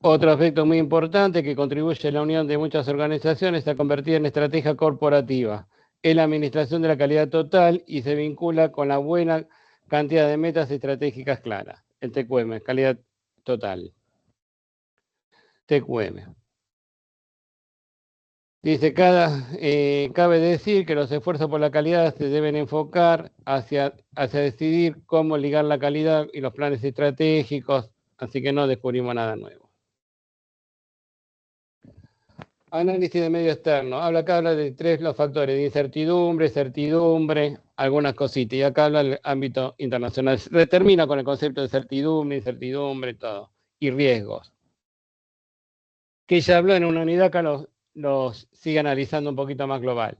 Otro aspecto muy importante que contribuye a la unión de muchas organizaciones se ha convertido en estrategia corporativa. Es la administración de la calidad total y se vincula con la buena cantidad de metas estratégicas claras. El TQM, calidad total. TQM. Dice, cabe decir que los esfuerzos por la calidad se deben enfocar hacia decidir cómo ligar la calidad y los planes estratégicos, así que no descubrimos nada nuevo. Análisis de medio externo. Habla de los factores de incertidumbre, certidumbre, algunas cositas. Y acá habla del ámbito internacional. Termina con el concepto de certidumbre, incertidumbre, todo. Y riesgos. Que ya habló en una unidad, acá los sigue analizando un poquito más global.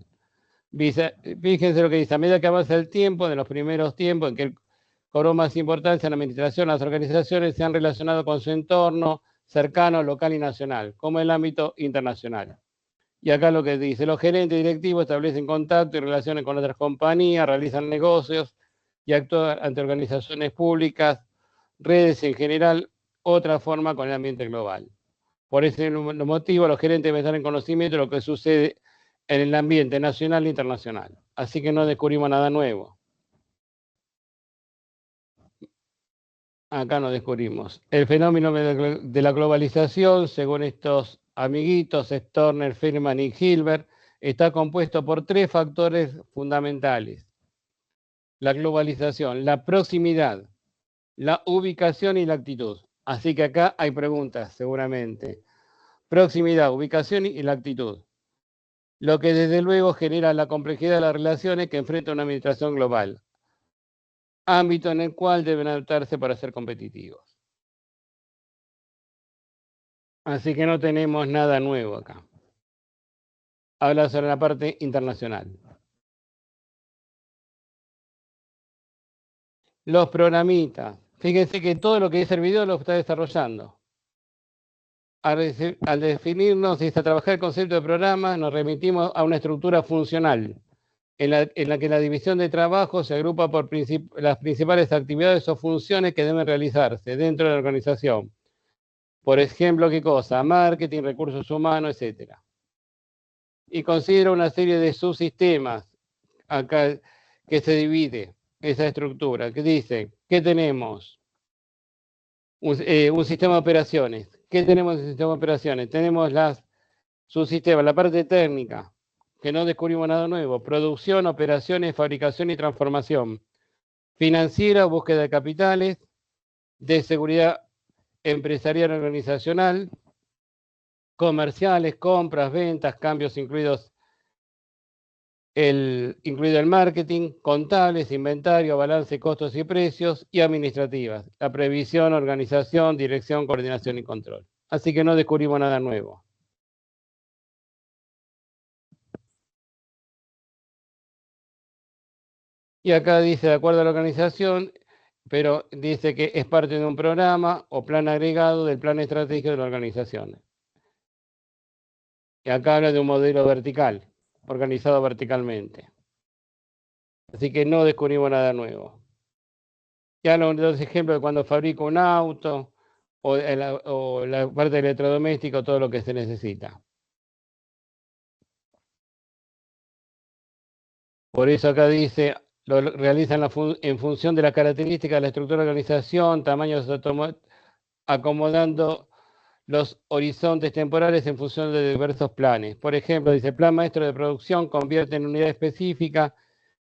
Fíjense lo que dice. A medida que avanza el tiempo, de los primeros tiempos en que cobró más importancia en la administración, las organizaciones se han relacionado con su entorno cercano, local y nacional, como el ámbito internacional. Y acá lo que dice, los gerentes directivos establecen contacto y relaciones con otras compañías, realizan negocios y actúan ante organizaciones públicas, redes en general, otra forma con el ambiente global. Por ese motivo, los gerentes deben estar en conocimiento de lo que sucede en el ambiente nacional e internacional. Así que no descubrimos nada nuevo. Acá no descubrimos. El fenómeno de la globalización, según estos amiguitos, Storner, Feynman y Hilbert, está compuesto por 3 factores fundamentales. La globalización, la proximidad, la ubicación y la actitud. Así que acá hay preguntas, seguramente. Proximidad, ubicación y la actitud. Lo que desde luego genera la complejidad de las relaciones que enfrenta una administración global. Ámbito en el cual deben adaptarse para ser competitivos. Así que no tenemos nada nuevo acá. Habla sobre la parte internacional. Los programitas. Fíjense que todo lo que dice el video lo está desarrollando. Al definirnos y a trabajar el concepto de programa, nos remitimos a una estructura funcional, en la que la división de trabajo se agrupa por las principales actividades o funciones que deben realizarse dentro de la organización. Por ejemplo, ¿qué cosa? Marketing, recursos humanos, etc. Y considera una serie de subsistemas acá que se divide esa estructura, que dice, ¿qué tenemos? Un sistema de operaciones. ¿Qué tenemos en el sistema de operaciones? Tenemos subsistemas, la parte técnica, que no descubrimos nada nuevo, producción, operaciones, fabricación y transformación, financiera, búsqueda de capitales, de seguridad empresarial organizacional, comerciales, compras, ventas, cambios incluido el marketing, contables, inventario, balance, costos y precios, y administrativas, la previsión, organización, dirección, coordinación y control. Así que no descubrimos nada nuevo. Y acá dice, de acuerdo a la organización, pero dice que es parte de un programa o plan agregado del plan estratégico de la organización. Y acá habla de un modelo vertical, organizado verticalmente. Así que no descubrimos nada nuevo. Ya los ejemplos de cuando fabrico un auto o la parte de electrodoméstico, todo lo que se necesita. Por eso acá dice, lo realizan en función de las características de la estructura de organización, tamaños, acomodando los horizontes temporales en función de diversos planes. Por ejemplo, dice, plan maestro de producción convierte en unidad específica,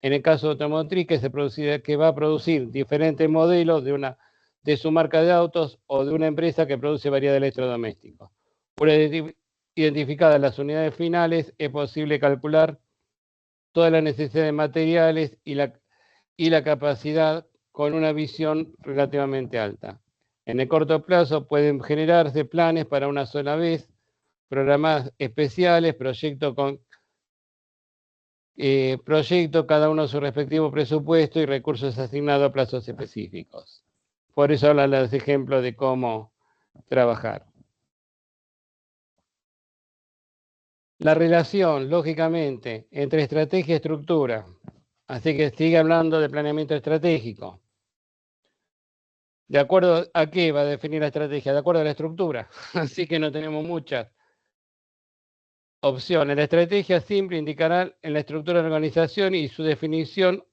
en el caso de automotriz, que va a producir diferentes modelos de su marca de autos o de una empresa que produce variedad de electrodomésticos. Una identificadas las unidades finales, es posible calcular toda la necesidad de materiales y la capacidad con una visión relativamente alta. En el corto plazo pueden generarse planes para una sola vez, programas especiales, proyecto, cada uno su respectivo presupuesto y recursos asignados a plazos específicos. Por eso hablan los ejemplos de cómo trabajar. La relación, lógicamente, entre estrategia y estructura. Así que sigue hablando de planeamiento estratégico. ¿De acuerdo a qué va a definir la estrategia? De acuerdo a la estructura. Así que no tenemos muchas opciones. La estrategia simple indicará en la estructura de la organización y su definición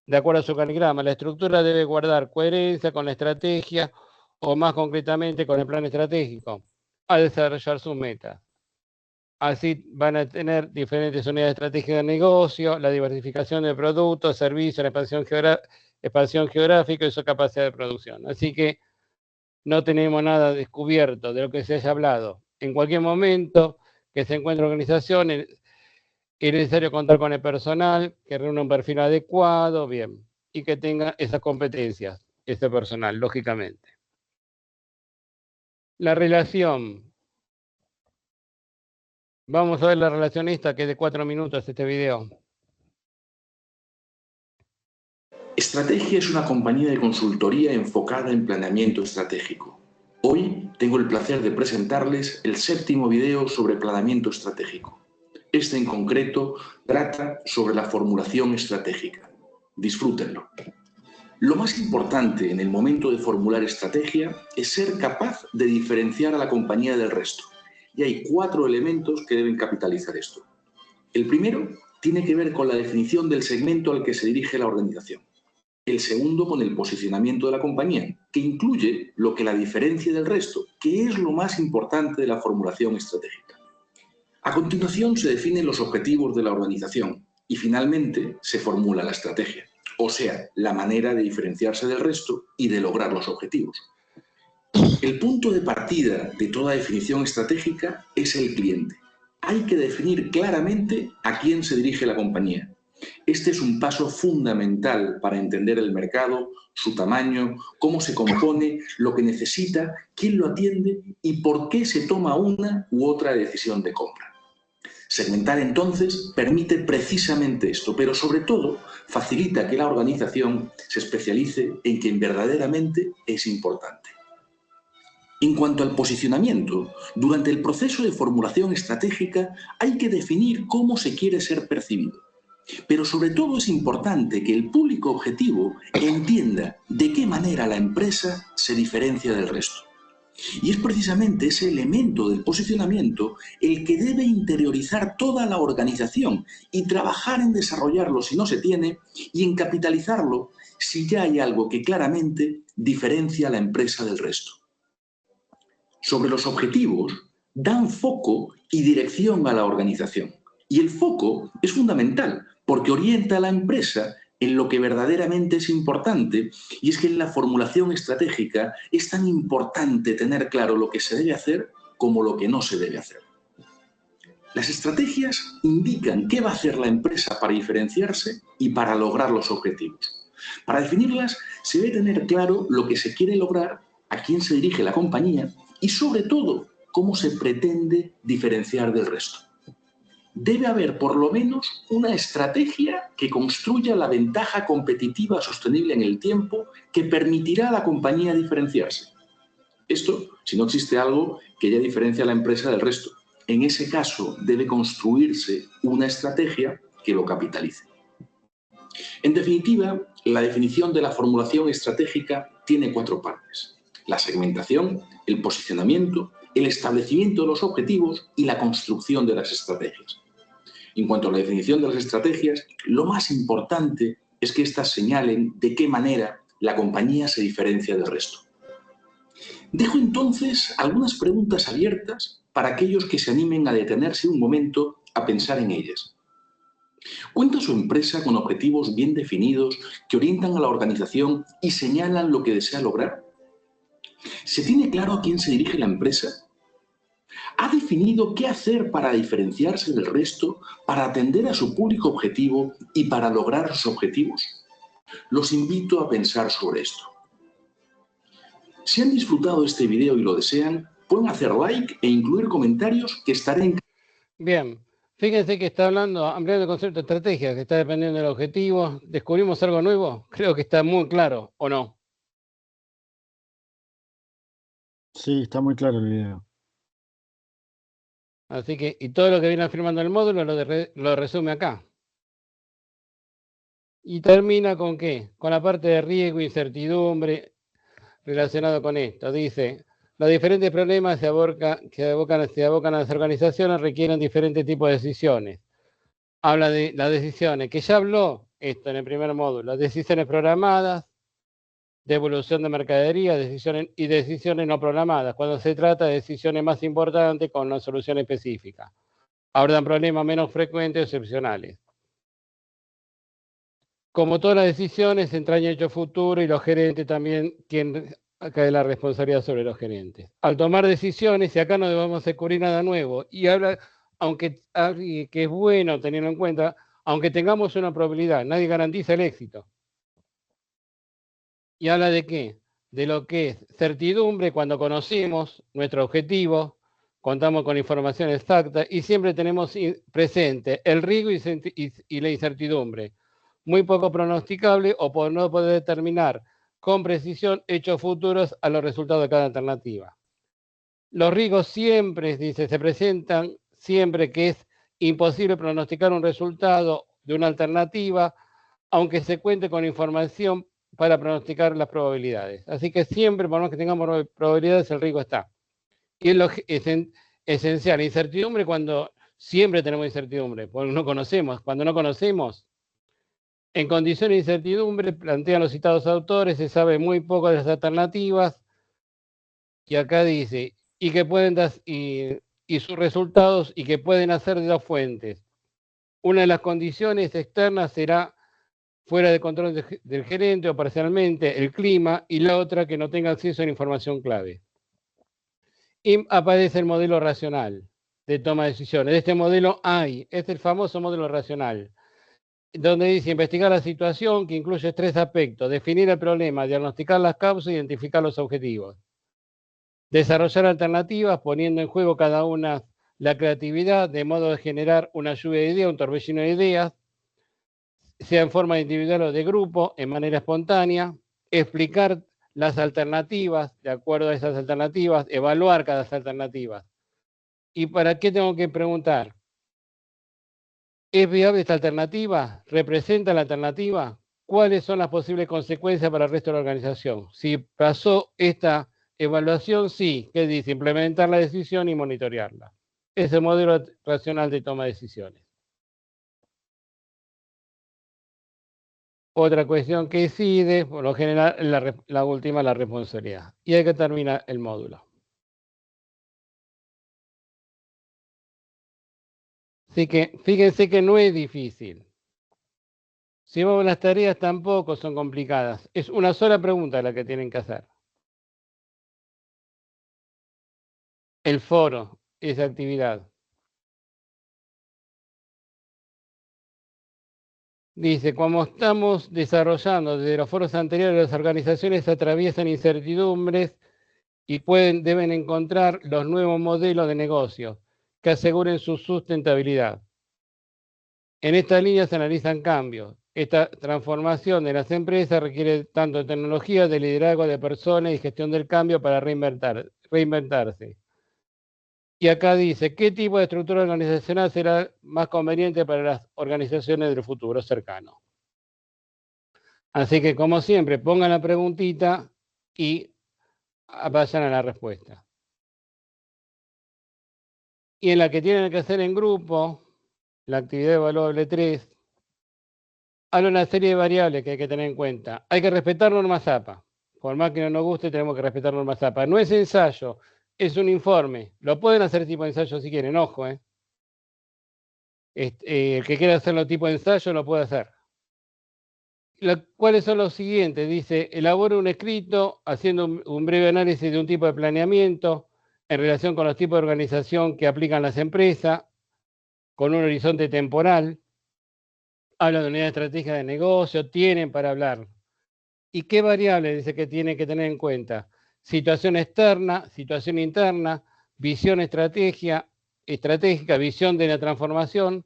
de acuerdo a su organigrama. La estructura debe guardar coherencia con la estrategia o más concretamente con el plan estratégico a desarrollar sus metas. Así van a tener diferentes unidades estratégicas de negocio, la diversificación de productos, servicios, la expansión geográfica y su capacidad de producción. Así que no tenemos nada descubierto de lo que se haya hablado. En cualquier momento que se encuentre organización, es necesario contar con el personal, que reúna un perfil adecuado, bien, y que tenga esas competencias, ese personal, lógicamente. La relación. Vamos a ver la relacionista, que es de 4 minutos este video. Estrategia es una compañía de consultoría enfocada en planeamiento estratégico. Hoy tengo el placer de presentarles el 7º video sobre planeamiento estratégico. Este en concreto trata sobre la formulación estratégica. Disfrútenlo. Lo más importante en el momento de formular estrategia es ser capaz de diferenciar a la compañía del resto. Y hay 4 elementos que deben capitalizar esto. El primero tiene que ver con la definición del segmento al que se dirige la organización. El segundo con el posicionamiento de la compañía, que incluye lo que la diferencia del resto, que es lo más importante de la formulación estratégica. A continuación se definen los objetivos de la organización y finalmente se formula la estrategia, o sea, la manera de diferenciarse del resto y de lograr los objetivos. El punto de partida de toda definición estratégica es el cliente. Hay que definir claramente a quién se dirige la compañía. Este es un paso fundamental para entender el mercado, su tamaño, cómo se compone, lo que necesita, quién lo atiende y por qué se toma una u otra decisión de compra. Segmentar entonces permite precisamente esto, pero sobre todo facilita que la organización se especialice en quien verdaderamente es importante. En cuanto al posicionamiento, durante el proceso de formulación estratégica hay que definir cómo se quiere ser percibido. Pero sobre todo es importante que el público objetivo entienda de qué manera la empresa se diferencia del resto. Y es precisamente ese elemento del posicionamiento el que debe interiorizar toda la organización y trabajar en desarrollarlo si no se tiene y en capitalizarlo si ya hay algo que claramente diferencia a la empresa del resto. Sobre los objetivos, dan foco y dirección a la organización. Y el foco es fundamental porque orienta a la empresa en lo que verdaderamente es importante, y es que en la formulación estratégica es tan importante tener claro lo que se debe hacer como lo que no se debe hacer. Las estrategias indican qué va a hacer la empresa para diferenciarse y para lograr los objetivos. Para definirlas se debe tener claro lo que se quiere lograr, a quién se dirige la compañía y sobre todo cómo se pretende diferenciar del resto. Debe haber por lo menos una estrategia que construya la ventaja competitiva sostenible en el tiempo que permitirá a la compañía diferenciarse. Esto si no existe algo que ya diferencia a la empresa del resto. En ese caso debe construirse una estrategia que lo capitalice. En definitiva, la definición de la formulación estratégica tiene 4 partes: la segmentación, el posicionamiento, el establecimiento de los objetivos y la construcción de las estrategias. En cuanto a la definición de las estrategias, lo más importante es que éstas señalen de qué manera la compañía se diferencia del resto. Dejo entonces algunas preguntas abiertas para aquellos que se animen a detenerse un momento a pensar en ellas. ¿Cuenta su empresa con objetivos bien definidos que orientan a la organización y señalan lo que desea lograr? ¿Se tiene claro a quién se dirige la empresa? ¿Ha definido qué hacer para diferenciarse del resto, para atender a su público objetivo y para lograr sus objetivos? Los invito a pensar sobre esto. Si han disfrutado este video y lo desean, pueden hacer like e incluir comentarios que estaré en... Bien, fíjense que está hablando, ampliando el concepto de estrategia, que está dependiendo del objetivo. ¿Descubrimos algo nuevo? Creo que está muy claro, ¿o no? Sí, está muy claro el video. Así que, y todo lo que viene afirmando el módulo lo resume acá. Y termina con ¿qué? Con la parte de riesgo, incertidumbre relacionado con esto. Dice, los diferentes problemas que abocan a las organizaciones requieren diferentes tipos de decisiones. Habla de las decisiones, que ya habló esto en el primer módulo, decisiones programadas, de evolución de mercadería, decisiones no programadas, cuando se trata de decisiones más importantes con una solución específica. Abordan problemas menos frecuentes o excepcionales. Como todas las decisiones, entraña hecho futuro y los gerentes también, quien cae la responsabilidad sobre los gerentes. Al tomar decisiones, y acá no debemos descubrir nada nuevo, y habla, aunque que es bueno tenerlo en cuenta, aunque tengamos una probabilidad, nadie garantiza el éxito. ¿Y habla de qué? De lo que es certidumbre cuando conocemos nuestro objetivo, contamos con información exacta y siempre tenemos presente el riesgo y la incertidumbre. Muy poco pronosticable o por no poder determinar con precisión hechos futuros a los resultados de cada alternativa. Los riesgos siempre, dice, se presentan siempre que es imposible pronosticar un resultado de una alternativa, aunque se cuente con información para pronosticar las probabilidades. Así que siempre, por más que tengamos probabilidades, el riesgo está. Y es esencial, incertidumbre cuando siempre tenemos incertidumbre, porque no conocemos. Cuando no conocemos, en condiciones de incertidumbre, plantean los citados autores, se sabe muy poco de las alternativas, y acá dice, y que pueden dar, y sus resultados, y que pueden hacer de dos fuentes. Una de las condiciones externas será fuera de control del gerente o parcialmente el clima, y la otra que no tenga acceso a la información clave. Y aparece el modelo racional de toma de decisiones. Este modelo hay, es el famoso modelo racional, donde dice investigar la situación, que incluye tres aspectos: definir el problema, diagnosticar las causas, identificar los objetivos. Desarrollar alternativas, poniendo en juego cada una la creatividad, de modo de generar una lluvia de ideas, un torbellino de ideas, sea en forma individual o de grupo, en manera espontánea. Explicar las alternativas, de acuerdo a esas alternativas, evaluar cada alternativa. ¿Y para qué tengo que preguntar? ¿Es viable esta alternativa? ¿Representa la alternativa? ¿Cuáles son las posibles consecuencias para el resto de la organización? Si pasó esta evaluación, sí. ¿Qué dice? Implementar la decisión y monitorearla. Es el modelo racional de toma de decisiones. Otra cuestión que incide, por lo general, la última, la responsabilidad. Y hay que terminar el módulo. Así que fíjense que no es difícil. Si vamos a las tareas tampoco son complicadas. Es una sola pregunta la que tienen que hacer. El foro, esa actividad. Dice, como estamos desarrollando desde los foros anteriores, las organizaciones atraviesan incertidumbres y deben encontrar los nuevos modelos de negocio que aseguren su sustentabilidad. En esta línea se analizan cambios. Esta transformación de las empresas requiere tanto de tecnología, de liderazgo de personas y gestión del cambio para reinventarse. Y acá dice, ¿qué tipo de estructura organizacional será más conveniente para las organizaciones del futuro cercano? Así que, como siempre, pongan la preguntita y vayan a la respuesta. Y en la que tienen que hacer en grupo, la actividad evaluable 3, habla una serie de variables que hay que tener en cuenta. Hay que respetar normas APA. Por más que no nos guste, tenemos que respetar normas APA. No es ensayo, es un informe. Lo pueden hacer tipo de ensayo si quieren, ojo. El que quiera hacerlo tipo de ensayo lo puede hacer. ¿Cuáles son los siguientes? Dice, elabora un escrito haciendo un breve análisis de un tipo de planeamiento en relación con los tipos de organización que aplican las empresas, con un horizonte temporal. Habla de unidad estratégica de negocio, tienen para hablar. ¿Y qué variables dice que tiene que tener en cuenta? Situación externa, situación interna, visión estratégica, visión de la transformación,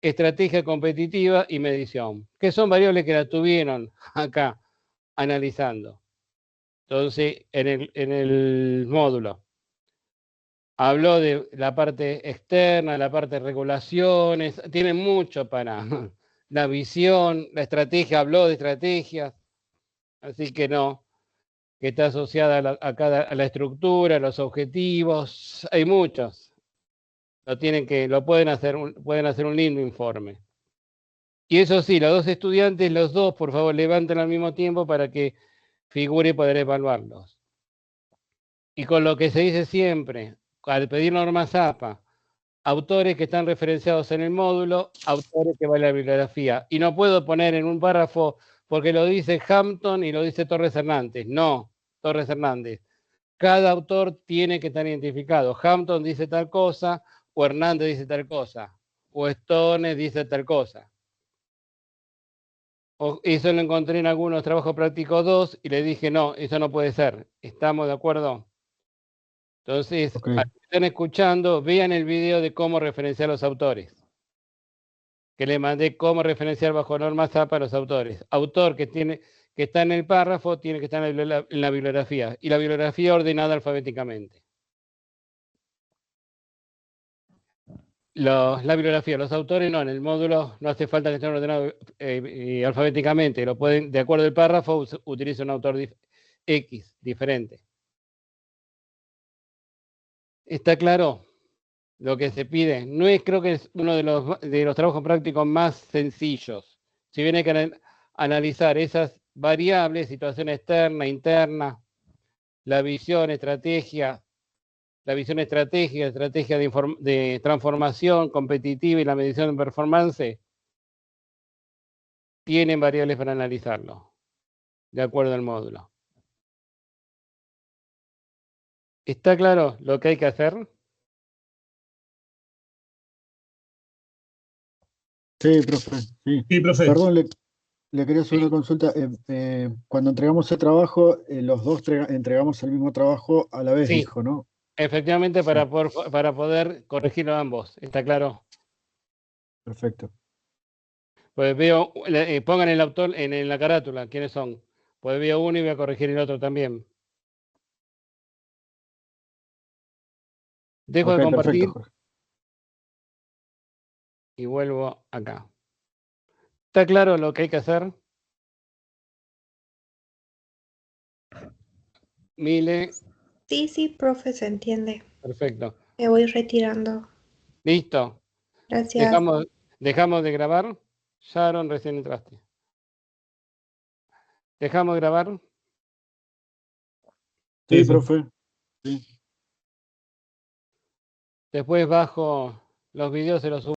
estrategia competitiva y medición, que son variables que la tuvieron acá analizando. Entonces, en el módulo, habló de la parte externa, la parte de regulaciones, tiene mucho para la visión, la estrategia, habló de estrategias, así que no, que está asociada a la estructura, a los objetivos, hay muchos. Lo pueden hacer un lindo informe. Y eso sí, los dos estudiantes, los dos, por favor, levanten al mismo tiempo para que figure y poder evaluarlos. Y con lo que se dice siempre, al pedir normas APA, autores que están referenciados en el módulo, autores que va en la bibliografía. Y no puedo poner en un párrafo porque lo dice Hampton y lo dice Torres Hernández. No, Torres Hernández. Cada autor tiene que estar identificado. Hampton dice tal cosa, o Hernández dice tal cosa, o Stone dice tal cosa. Eso lo encontré en algunos trabajos prácticos 2 y le dije, no, eso no puede ser. ¿Estamos de acuerdo? Entonces, Okay. a los que están escuchando, vean el video de cómo referenciar a los autores. Que le mandé cómo referenciar bajo normas APA a los autores. Autor que está en el párrafo tiene que estar en la bibliografía. Y la bibliografía ordenada alfabéticamente. La bibliografía, los autores no, en el módulo no hace falta que estén ordenados alfabéticamente. Lo pueden, de acuerdo al párrafo, utiliza un autor X, diferente. ¿Está claro? lo que se pide. No es, creo que es uno de los trabajos prácticos más sencillos. Si bien hay que analizar esas variables, situación externa, interna, la visión, estrategia de transformación competitiva y la medición de performance, tienen variables para analizarlo, de acuerdo al módulo. ¿Está claro lo que hay que hacer? Sí, profe, sí. Sí, profe. Perdón, le quería hacer una consulta. Cuando entregamos el trabajo, los dos entregamos el mismo trabajo a la vez, Sí, dijo, ¿no? efectivamente, Sí. para poder corregirlo ambos. ¿Está claro? Perfecto. Pues veo, pongan el autor en la carátula, ¿quiénes son? Pues veo uno y voy a corregir el otro también. Dejo de compartir perfecto, Jorge. y vuelvo acá. ¿Está claro lo que hay que hacer? Mile. Sí, profe, se entiende. Perfecto. Me voy retirando. Listo. Gracias. Dejamos de grabar. Sharon, recién entraste. ¿Dejamos de grabar? Sí, profe. Sí. Después bajo los videos, se los subo.